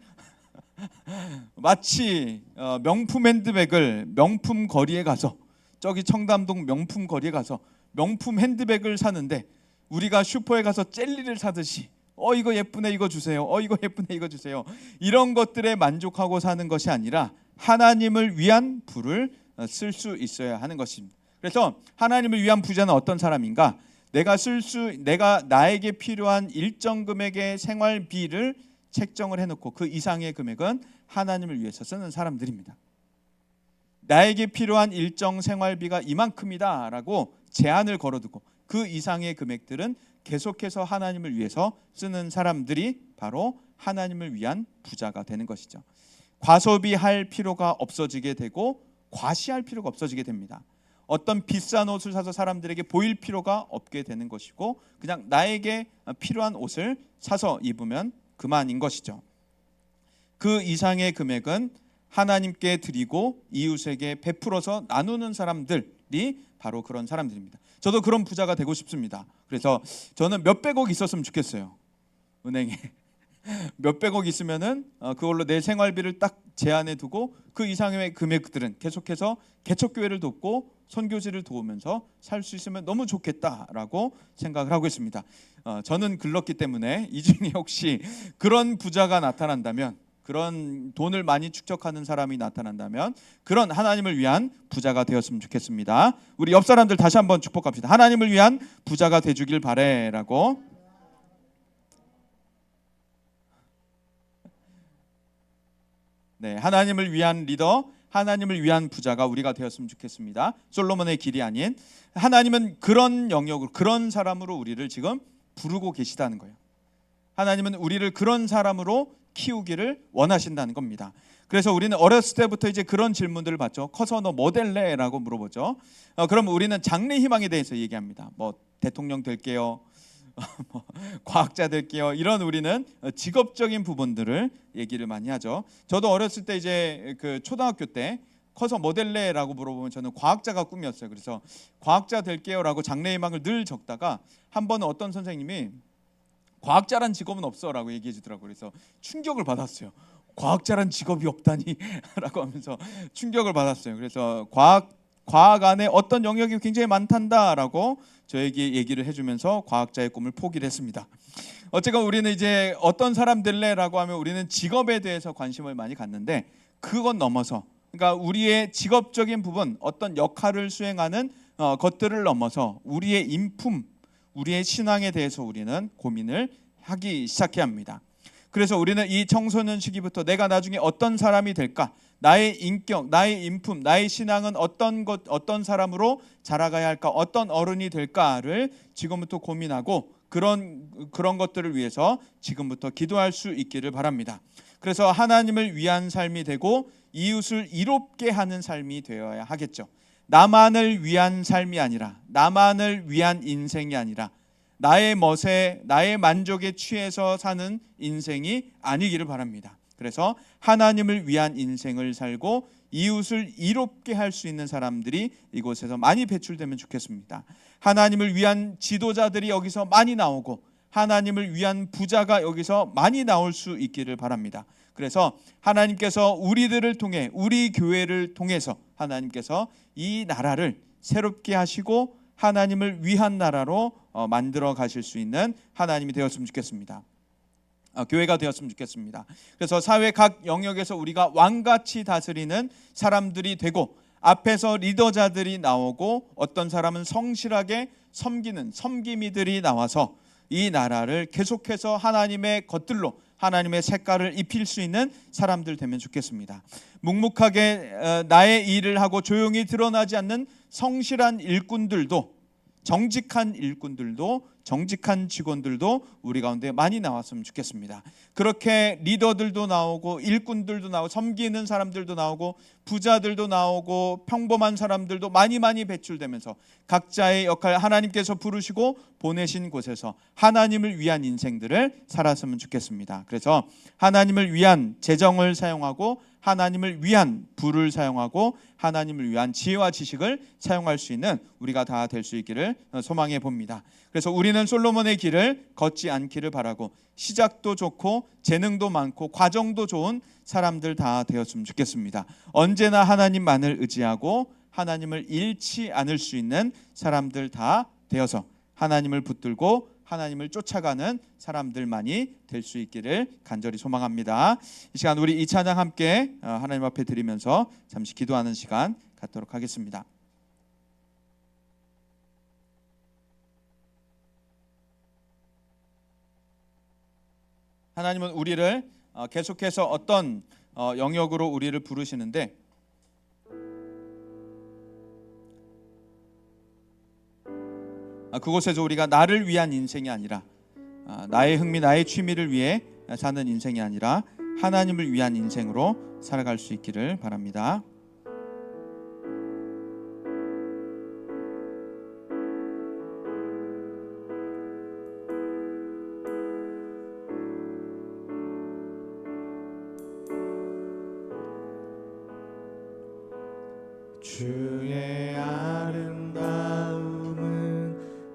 마치 명품 핸드백을 명품 거리에 가서 저기 청담동 명품 거리에 가서 명품 핸드백을 사는데 우리가 슈퍼에 가서 젤리를 사듯이 이거 예쁘네 이거 주세요. 이거 예쁘네 이거 주세요. 이런 것들에 만족하고 사는 것이 아니라 하나님을 위한 부를 쓸 수 있어야 하는 것입니다. 그래서 하나님을 위한 부자는 어떤 사람인가? 내가 나에게 필요한 일정 금액의 생활비를 책정을 해놓고 그 이상의 금액은 하나님을 위해서 쓰는 사람들입니다. 나에게 필요한 일정 생활비가 이만큼이다라고 제한을 걸어두고 그 이상의 금액들은 계속해서 하나님을 위해서 쓰는 사람들이 바로 하나님을 위한 부자가 되는 것이죠. 과소비할 필요가 없어지게 되고 과시할 필요가 없어지게 됩니다. 어떤 비싼 옷을 사서 사람들에게 보일 필요가 없게 되는 것이고 그냥 나에게 필요한 옷을 사서 입으면 그만인 것이죠. 그 이상의 금액은 하나님께 드리고 이웃에게 베풀어서 나누는 사람들이 바로 그런 사람들입니다. 저도 그런 부자가 되고 싶습니다. 그래서 저는 몇백억 있었으면 좋겠어요. 은행에 몇백억 있으면은 그걸로 내 생활비를 딱 제한해 두고 그 이상의 금액들은 계속해서 개척교회를 돕고 선교지를 도우면서 살 수 있으면 너무 좋겠다라고 생각을 하고 있습니다. 저는 글렀기 때문에 이 중에 혹시 그런 부자가 나타난다면, 그런 돈을 많이 축적하는 사람이 나타난다면 그런 하나님을 위한 부자가 되었으면 좋겠습니다. 우리 옆 사람들 다시 한번 축복합시다. 하나님을 위한 부자가 되주길 바래라고. 네, 하나님을 위한 리더, 하나님을 위한 부자가 우리가 되었으면 좋겠습니다. 솔로몬의 길이 아닌 하나님은 그런 영역으로, 그런 사람으로 우리를 지금 부르고 계시다는 거예요. 하나님은 우리를 그런 사람으로 키우기를 원하신다는 겁니다. 그래서 우리는 어렸을 때부터 이제 그런 질문들을 받죠. 커서 너 뭐 될래?라고 물어보죠. 그럼 우리는 장래 희망에 대해서 얘기합니다. 뭐 대통령 될게요. 과학자 될게요. 이런 우리는 직업적인 부분들을 얘기를 많이 하죠. 저도 어렸을 때 이제 그 초등학교 때 커서 뭐 될래라고 물어보면 저는 과학자가 꿈이었어요. 그래서 과학자 될게요라고 장래희망을 늘 적다가 한 번은 어떤 선생님이 과학자란 직업은 없어라고 얘기해 주더라고요. 그래서 충격을 받았어요. 과학자란 직업이 없다니 라고 하면서 충격을 받았어요. 그래서 과학 안에 어떤 영역이 굉장히 많단다라고 저에게 얘기를 해주면서 과학자의 꿈을 포기를 했습니다. 어쨌건 우리는 이제 어떤 사람 될래라고 하면 우리는 직업에 대해서 관심을 많이 갖는데, 그건 넘어서, 그러니까 우리의 직업적인 부분, 어떤 역할을 수행하는 것들을 넘어서 우리의 인품, 우리의 신앙에 대해서 우리는 고민을 하기 시작해야 합니다. 그래서 우리는 이 청소년 시기부터 내가 나중에 어떤 사람이 될까, 나의 인격, 나의 인품, 나의 신앙은 어떤 사람으로 자라가야 할까, 어떤 어른이 될까를 지금부터 고민하고 그런 것들을 위해서 지금부터 기도할 수 있기를 바랍니다. 그래서 하나님을 위한 삶이 되고 이웃을 이롭게 하는 삶이 되어야 하겠죠. 나만을 위한 삶이 아니라, 나만을 위한 인생이 아니라, 나의 멋에, 나의 만족에 취해서 사는 인생이 아니기를 바랍니다. 그래서 하나님을 위한 인생을 살고 이웃을 이롭게 할 수 있는 사람들이 이곳에서 많이 배출되면 좋겠습니다. 하나님을 위한 지도자들이 여기서 많이 나오고 하나님을 위한 부자가 여기서 많이 나올 수 있기를 바랍니다. 그래서 하나님께서 우리들을 통해, 우리 교회를 통해서 하나님께서 이 나라를 새롭게 하시고 하나님을 위한 나라로 만들어 가실 수 있는 하나님이 되었으면 좋겠습니다. 교회가 되었으면 좋겠습니다. 그래서 사회 각 영역에서 우리가 왕같이 다스리는 사람들이 되고, 앞에서 리더자들이 나오고 어떤 사람은 성실하게 섬기는 섬기미들이 나와서 이 나라를 계속해서 하나님의 것들로, 하나님의 색깔을 입힐 수 있는 사람들 되면 좋겠습니다. 묵묵하게 나의 일을 하고 조용히 드러나지 않는 성실한 일꾼들도, 정직한 일꾼들도, 정직한 직원들도 우리 가운데 많이 나왔으면 좋겠습니다. 그렇게 리더들도 나오고 일꾼들도 나오고 섬기는 사람들도 나오고 부자들도 나오고 평범한 사람들도 많이 배출되면서 각자의 역할, 하나님께서 부르시고 보내신 곳에서 하나님을 위한 인생들을 살았으면 좋겠습니다. 그래서 하나님을 위한 재정을 사용하고 하나님을 위한 부를 사용하고 하나님을 위한 지혜와 지식을 사용할 수 있는 우리가 다 될 수 있기를 소망해 봅니다. 그래서 우리는 솔로몬의 길을 걷지 않기를 바라고, 시작도 좋고 재능도 많고 과정도 좋은 사람들 다 되었으면 좋겠습니다. 언제나 하나님만을 의지하고 하나님을 잃지 않을 수 있는 사람들 다 되어서 하나님을 붙들고 하나님을 쫓아가는 사람들만이 될 수 있기를 간절히 소망합니다. 이 시간 우리 이 찬양 함께 하나님 앞에 드리면서 잠시 기도하는 시간 갖도록 하겠습니다. 하나님은 우리를 계속해서 어떤 영역으로 우리를 부르시는데, 그곳에서 우리가 나를 위한 인생이 아니라, 나의 흥미, 나의 취미를 위해 사는 인생이 아니라 하나님을 위한 인생으로 살아갈 수 있기를 바랍니다. 주의 아름다움은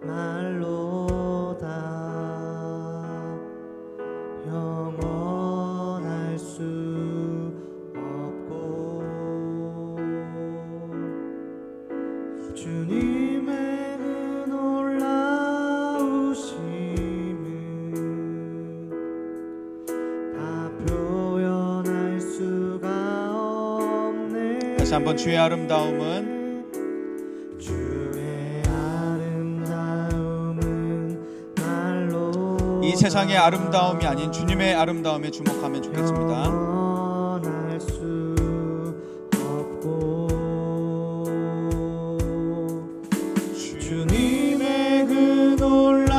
말로다 영원할 수 없고, 주님의 그 놀라우심은 다 표현할 수가 없네. 다시 한번 주의 아름다움은 이 세상의 아름다움이 아닌 주님의 아름다움에 주목하면 좋겠습니다. 영원할 수 없고, 주님의 그 놀라우심은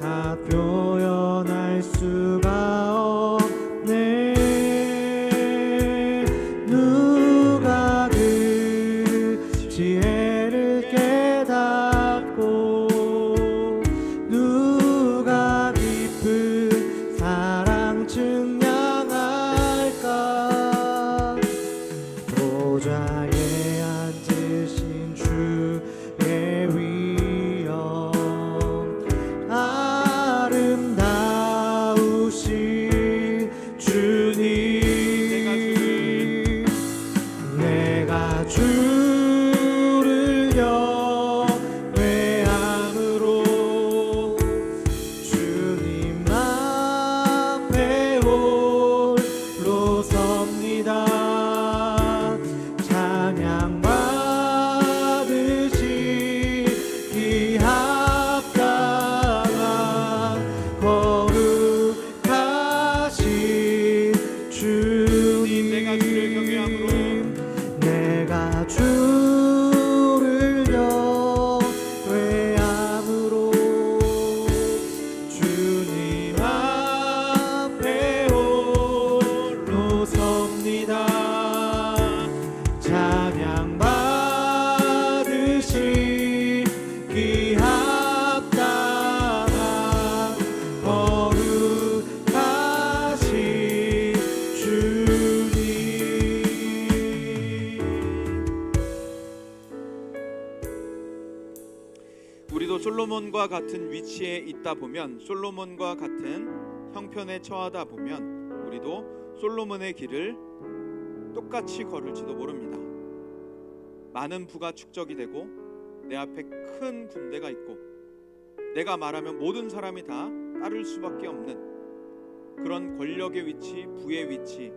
다 표현할 수가 없네. 누가 그 지혜를 깨닫고 누가 우리도 솔로몬과 같은 위치에 있다 보면, 솔로몬과 같은 형편에 처하다 보면 우리도 솔로몬의 길을 똑같이 걸을지도 모릅니다. 많은 부가 축적이 되고 내 앞에 큰 군대가 있고 내가 말하면 모든 사람이 다 따를 수밖에 없는 그런 권력의 위치, 부의 위치,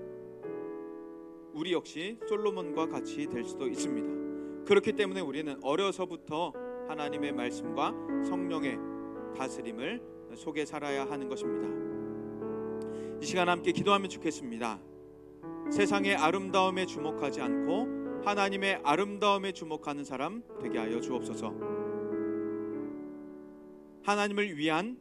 우리 역시 솔로몬과 같이 될 수도 있습니다. 그렇기 때문에 우리는 어려서부터 하나님의 말씀과 성령의 다스림을 속에 살아야 하는 것입니다. 이 시간 함께 기도하면 좋겠습니다. 세상의 아름다움에 주목하지 않고 하나님의 아름다움에 주목하는 사람 되게 하여 주옵소서. 하나님을 위한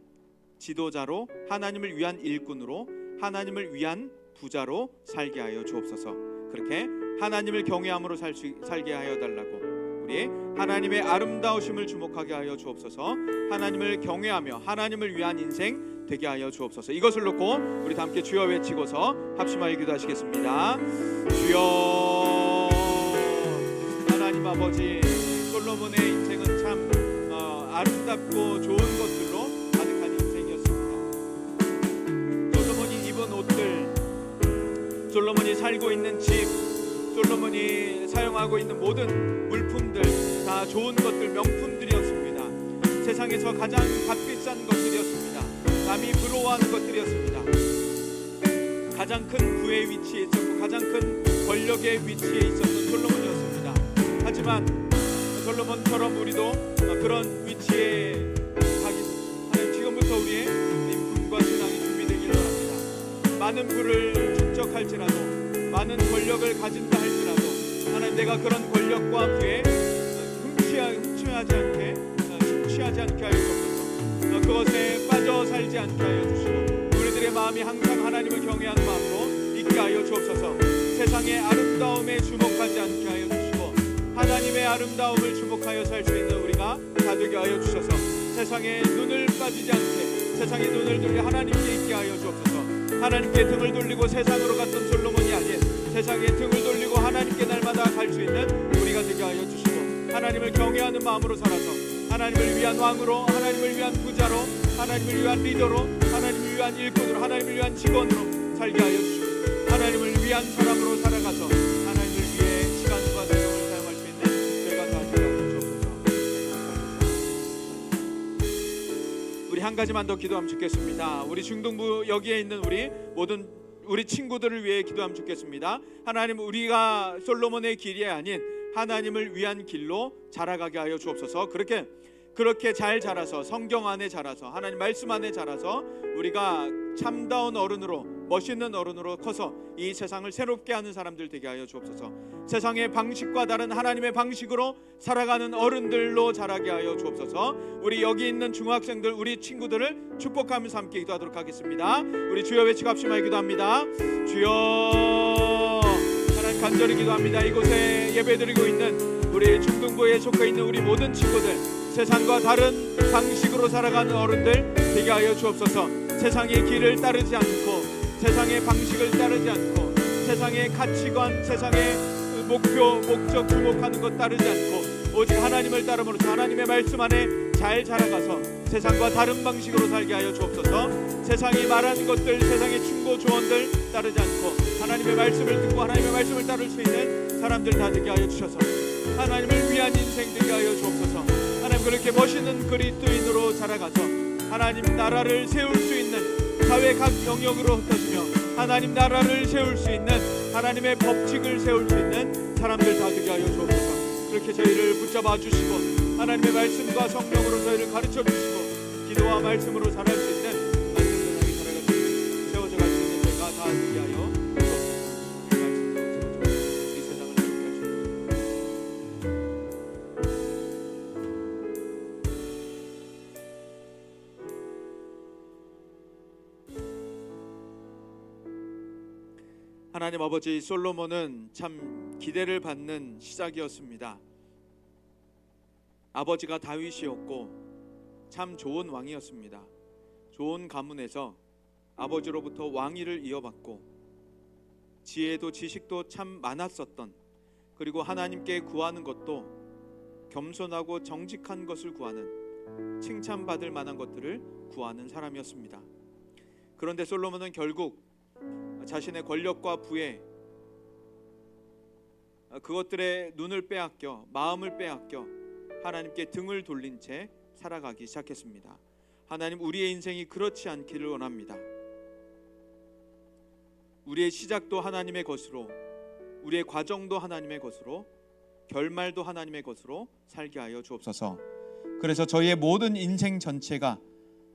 지도자로, 하나님을 위한 일꾼으로, 하나님을 위한 부자로 살게 하여 주옵소서. 그렇게 하나님을 경외함으로 살게 하여 달라고, 우리 하나님의 아름다우심을 주목하게 하여 주옵소서. 하나님을 경외하며 하나님을 위한 인생 되게 하여 주옵소서. 이것을 놓고 우리 다 함께 주여 외치고서 합심하여 기도하시겠습니다. 주여, 하나님 아버지, 솔로몬의 인생은 참 아름답고 좋은 것들로 가득한 인생이었습니다. 솔로몬이 입은 옷들, 솔로몬이 살고 있는 집, 솔로몬이 사용하고 있는 모든 물품들 다 좋은 것들, 명품들이었습니다. 세상에서 가장 값비싼 것들이었습니다. 남이 부러워하는 것들이었습니다. 가장 큰 부의 위치에 있었고 가장 큰 권력의 위치에 있었던 솔로몬이었습니다. 하지만 솔로몬처럼 우리도 그런 위치에 하나님 지금부터 우리의 인품과 신앙이 준비되길 원합니다. 많은 부를 축적할지라도, 많은 권력을 가진다 할지라도 하나님, 내가 그런 권력과 부에 흠취하지 않게 하여 주옵소서. 그것에 빠져 살지 않게 하여 주시고 우리들의 마음이 항상 하나님을 경외하는 마음으로 있게 하여 주옵소서. 세상의 아름다움에 주목하지 않게 하여 주시고 하나님의 아름다움을 주목하여 살 수 있는 우리가 다 되게 하여 주셔서 세상에 눈을 빠지지 않게, 세상의 눈을 돌려 하나님께 있게 하여 주옵소서. 하나님께 등을 돌리고 세상으로 갔던 솔로몬이 아닌 세상에 등을 돌리고 하나님께 날마다 갈 수 있는 우리가 되게 하여 주시고 하나님을 경외하는 마음으로 살아서 하나님을 위한 왕으로, 하나님을 위한 부자로, 하나님을 위한 리더로, 하나님을 위한 일꾼으로, 하나님을 위한 직원으로 살게 하여 주시고 하나님을 위한 사람으로 살아가서 하나님을 위해 시간과 재정을 사용할 수 있는 저희가 다 되게 하여 주옵소서. 우리 한 가지만 더 기도하면 좋겠습니다. 우리 중동부 여기에 있는 우리 모든 우리 친구들을 위해 기도하면 좋겠습니다. 하나님, 우리가 솔로몬의 길이 아닌 하나님을 위한 길로 자라가게 하여 주옵소서. 그렇게 잘 자라서, 성경 안에 자라서, 하나님 말씀 안에 자라서 우리가 참다운 어른으로, 멋있는 어른으로 커서 이 세상을 새롭게 하는 사람들 되게 하여 주옵소서. 세상의 방식과 다른 하나님의 방식으로 살아가는 어른들로 자라게 하여 주옵소서. 우리 여기 있는 중학생들, 우리 친구들을 축복하면서 함께 기도하도록 하겠습니다. 우리 주여 외치고 합심하여 기도합니다. 주여, 하나님 간절히 기도합니다. 이곳에 예배드리고 있는 우리 중등부에 속해 있는 우리 모든 친구들, 세상과 다른 방식으로 살아가는 어른들 되게 하여 주옵소서. 세상의 길을 따르지 않고, 세상의 방식을 따르지 않고, 세상의 가치관, 세상의 목표, 목적, 주목하는 것 따르지 않고 오직 하나님을 따름으로써 하나님의 말씀 안에 잘 자라가서 세상과 다른 방식으로 살게 하여 주옵소서. 세상이 말하는 것들, 세상의 충고 조언들 따르지 않고 하나님의 말씀을 듣고 하나님의 말씀을 따를 수 있는 사람들 다 되게 하여 주셔서 하나님을 위한 인생 되게 하여 주옵소서. 하나님, 그렇게 멋있는 그리스도인으로 자라가서 하나님 나라를 세울 수 있는, 사회 각 영역으로 흩어지며 하나님 나라를 세울 수 있는, 하나님의 법칙을 세울 수 있는 사람들 다 되게 하여 주옵소서. 그렇게 저희를 붙잡아 주시고 하나님의 말씀과 성령으로 저희를 가르쳐 주시고 기도와 말씀으로 살아갈 수 있는 말씀 세상에 살아갈 수 있는, 세워져 갈 수 있는 저희가 다 되게 하여 하나님 아버지, 솔로몬은 참 기대를 받는 시작이었습니다. 아버지가 다윗이었고 참 좋은 왕이었습니다. 좋은 가문에서 아버지로부터 왕위를 이어받고 지혜도 지식도 참 많았었던, 그리고 하나님께 구하는 것도 겸손하고 정직한 것을 구하는 칭찬받을 만한 것들을 구하는 사람이었습니다. 그런데 솔로몬은 결국 자신의 권력과 부에 그것들의 눈을 빼앗겨 마음을 빼앗겨 하나님께 등을 돌린 채 살아가기 시작했습니다. 하나님, 우리의 인생이 그렇지 않기를 원합니다. 우리의 시작도 하나님의 것으로, 우리의 과정도 하나님의 것으로, 결말도 하나님의 것으로 살게 하여 주옵소서. 그래서 저희의 모든 인생 전체가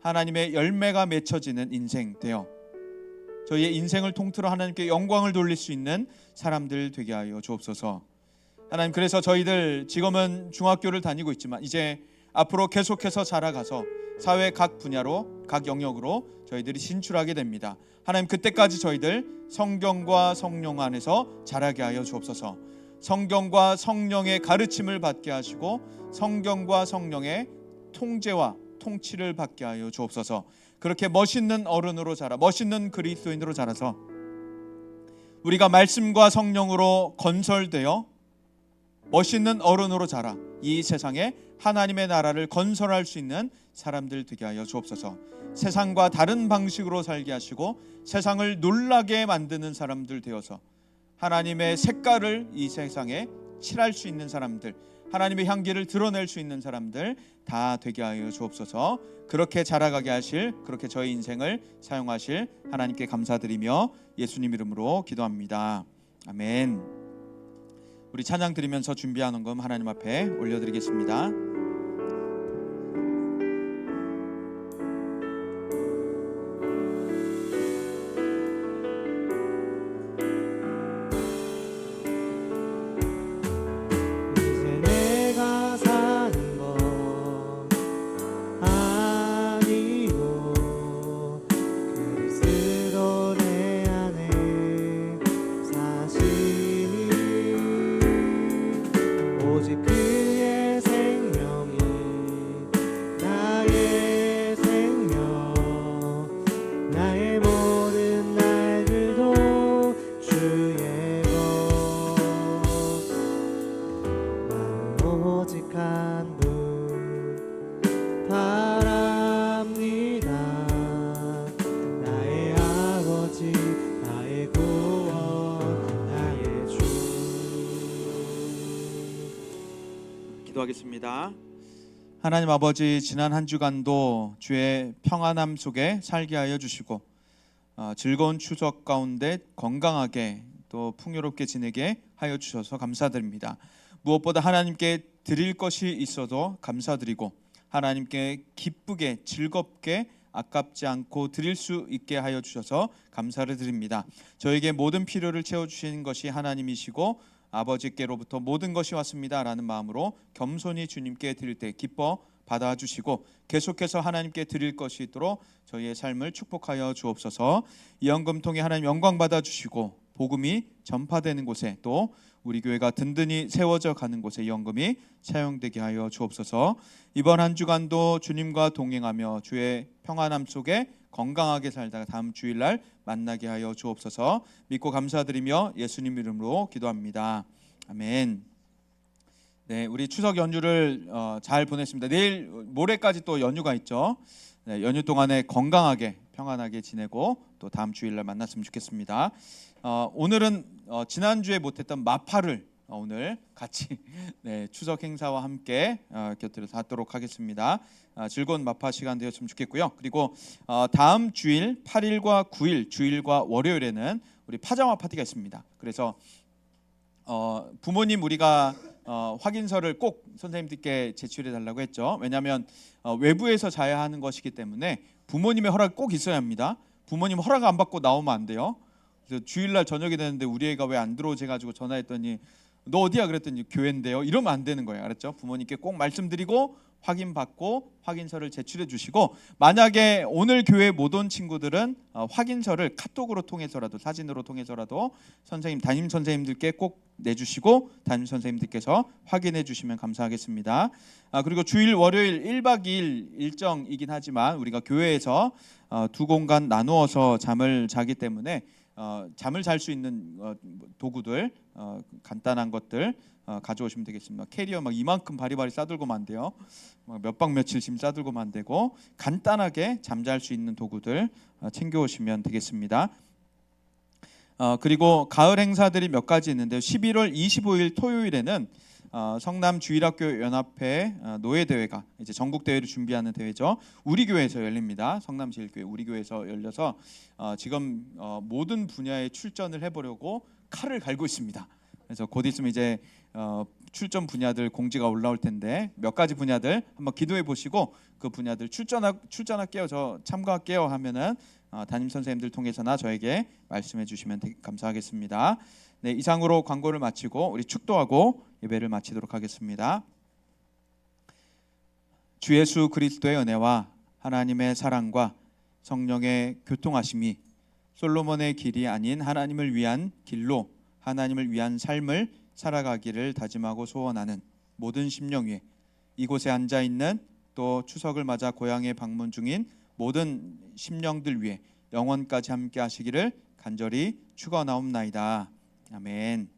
하나님의 열매가 맺혀지는 인생 되어 저희의 인생을 통틀어 하나님께 영광을 돌릴 수 있는 사람들 되게 하여 주옵소서. 하나님, 그래서 저희들 지금은 중학교를 다니고 있지만 이제 앞으로 계속해서 자라가서 사회 각 분야로, 각 영역으로 저희들이 진출하게 됩니다. 하나님, 그때까지 저희들 성경과 성령 안에서 자라게 하여 주옵소서. 성경과 성령의 가르침을 받게 하시고 성경과 성령의 통제와 통치를 받게 하여 주옵소서. 그렇게 멋있는 어른으로 자라, 멋있는 그리스도인으로 자라서 우리가 말씀과 성령으로 건설되어 멋있는 어른으로 자라 이 세상에 하나님의 나라를 건설할 수 있는 사람들 되게 하여 주옵소서. 세상과 다른 방식으로 살게 하시고 세상을 놀라게 만드는 사람들 되어서 하나님의 색깔을 이 세상에 칠할 수 있는 사람들, 하나님의 향기를 드러낼 수 있는 사람들 다 되게 하여 주옵소서. 그렇게 자라가게 하실, 그렇게 저희 인생을 사용하실 하나님께 감사드리며 예수님 이름으로 기도합니다. 아멘. 우리 찬양 드리면서 준비한 헌금 하나님 앞에 올려드리겠습니다. 기도하겠습니다. 하나님 아버지, 지난 한 주간도 주의 평안함 속에 살게 하여 주시고 즐거운 추석 가운데 건강하게 또 풍요롭게 지내게 하여 주셔서 감사드립니다. 무엇보다 하나님께 드릴 것이 있어도 감사드리고 하나님께 기쁘게 즐겁게 아깝지 않고 드릴 수 있게 하여 주셔서 감사를 드립니다. 저에게 모든 필요를 채워주시는 것이 하나님이시고 아버지께로부터 모든 것이 왔습니다 라는 마음으로 겸손히 주님께 드릴 때 기뻐 받아주시고 계속해서 하나님께 드릴 것이 있도록 저희의 삶을 축복하여 주옵소서. 이 헌금 통해 하나님 영광 받아주시고 복음이 전파되는 곳에 또 우리 교회가 든든히 세워져 가는 곳에 이 헌금이 사용되게 하여 주옵소서. 이번 한 주간도 주님과 동행하며 주의 평안함 속에 건강하게 살다가 다음 주일날 만나게 하여 주옵소서. 믿고 감사드리며 예수님 이름으로 기도합니다. 아멘. 네, 우리 추석 연휴를 잘 보냈습니다. 내일 모레까지 또 연휴가 있죠. 네, 연휴 동안에 건강하게 평안하게 지내고 또 다음 주일날 만났으면 좋겠습니다. 오늘은 지난주에 못했던 마파를 오늘 같이 네, 추석 행사와 함께 곁들여서 하도록 하겠습니다. 즐거운 마파 시간 되었으면 좋겠고요. 그리고 다음 주일 8일과 9일 주일과 월요일에는 우리 파자마 파티가 있습니다. 그래서 부모님 우리가 확인서를 꼭 선생님들께 제출해 달라고 했죠. 왜냐하면 외부에서 자야 하는 것이기 때문에 부모님의 허락이 꼭 있어야 합니다. 부모님 허락 안 받고 나오면 안 돼요. 그래서 주일날 저녁이 되는데 우리 애가 왜 안 들어오지 해가지고 전화했더니 너 어디야 그랬더니 교회인데요. 이러면 안 되는 거예요. 알았죠? 부모님께 꼭 말씀드리고 확인받고 확인서를 제출해 주시고, 만약에 오늘 교회 못 온 친구들은 확인서를 카톡으로 통해서라도 사진으로 통해서라도 선생님 담임 선생님들께 꼭 내주시고 담임 선생님들께서 확인해 주시면 감사하겠습니다. 그리고 주일 월요일 1박 2일 일정이긴 하지만 우리가 교회에서 두 공간 나누어서 잠을 자기 때문에 잠을 잘 수 있는 도구들 간단한 것들 가져오시면 되겠습니다. 캐리어 막 이만큼 바리바리 싸들고만 안 돼요. 몇 박 며칠 짐 싸들고만 안 되고 간단하게 잠잘 수 있는 도구들 챙겨오시면 되겠습니다. 그리고 가을 행사들이 몇 가지 있는데요. 11월 25일 토요일에는 성남 주일학교 연합회 노예 대회가 이제 전국 대회를 준비하는 대회죠. 우리 교회에서 열립니다. 성남제일교회 우리 교회에서 열려서 지금 모든 분야에 출전을 해보려고 칼을 갈고 있습니다. 그래서 곧 있으면 이제 출전 분야들 공지가 올라올 텐데 몇 가지 분야들 한번 기도해 보시고 그 분야들 출전할게요, 저 참가할게요 하면은 담임 선생님들 통해서나 저에게 말씀해 주시면 감사하겠습니다. 네, 이상으로 광고를 마치고 우리 축도하고 예배를 마치도록 하겠습니다. 주 예수 그리스도의 은혜와 하나님의 사랑과 성령의 교통하심이 솔로몬의 길이 아닌 하나님을 위한 길로 하나님을 위한 삶을 살아가기를 다짐하고 소원하는 모든 심령 위에 이곳에 앉아 있는 또 추석을 맞아 고향에 방문 중인 모든 심령들 위해 영원까지 함께 하시기를 간절히 축원하옵나이다. 아멘.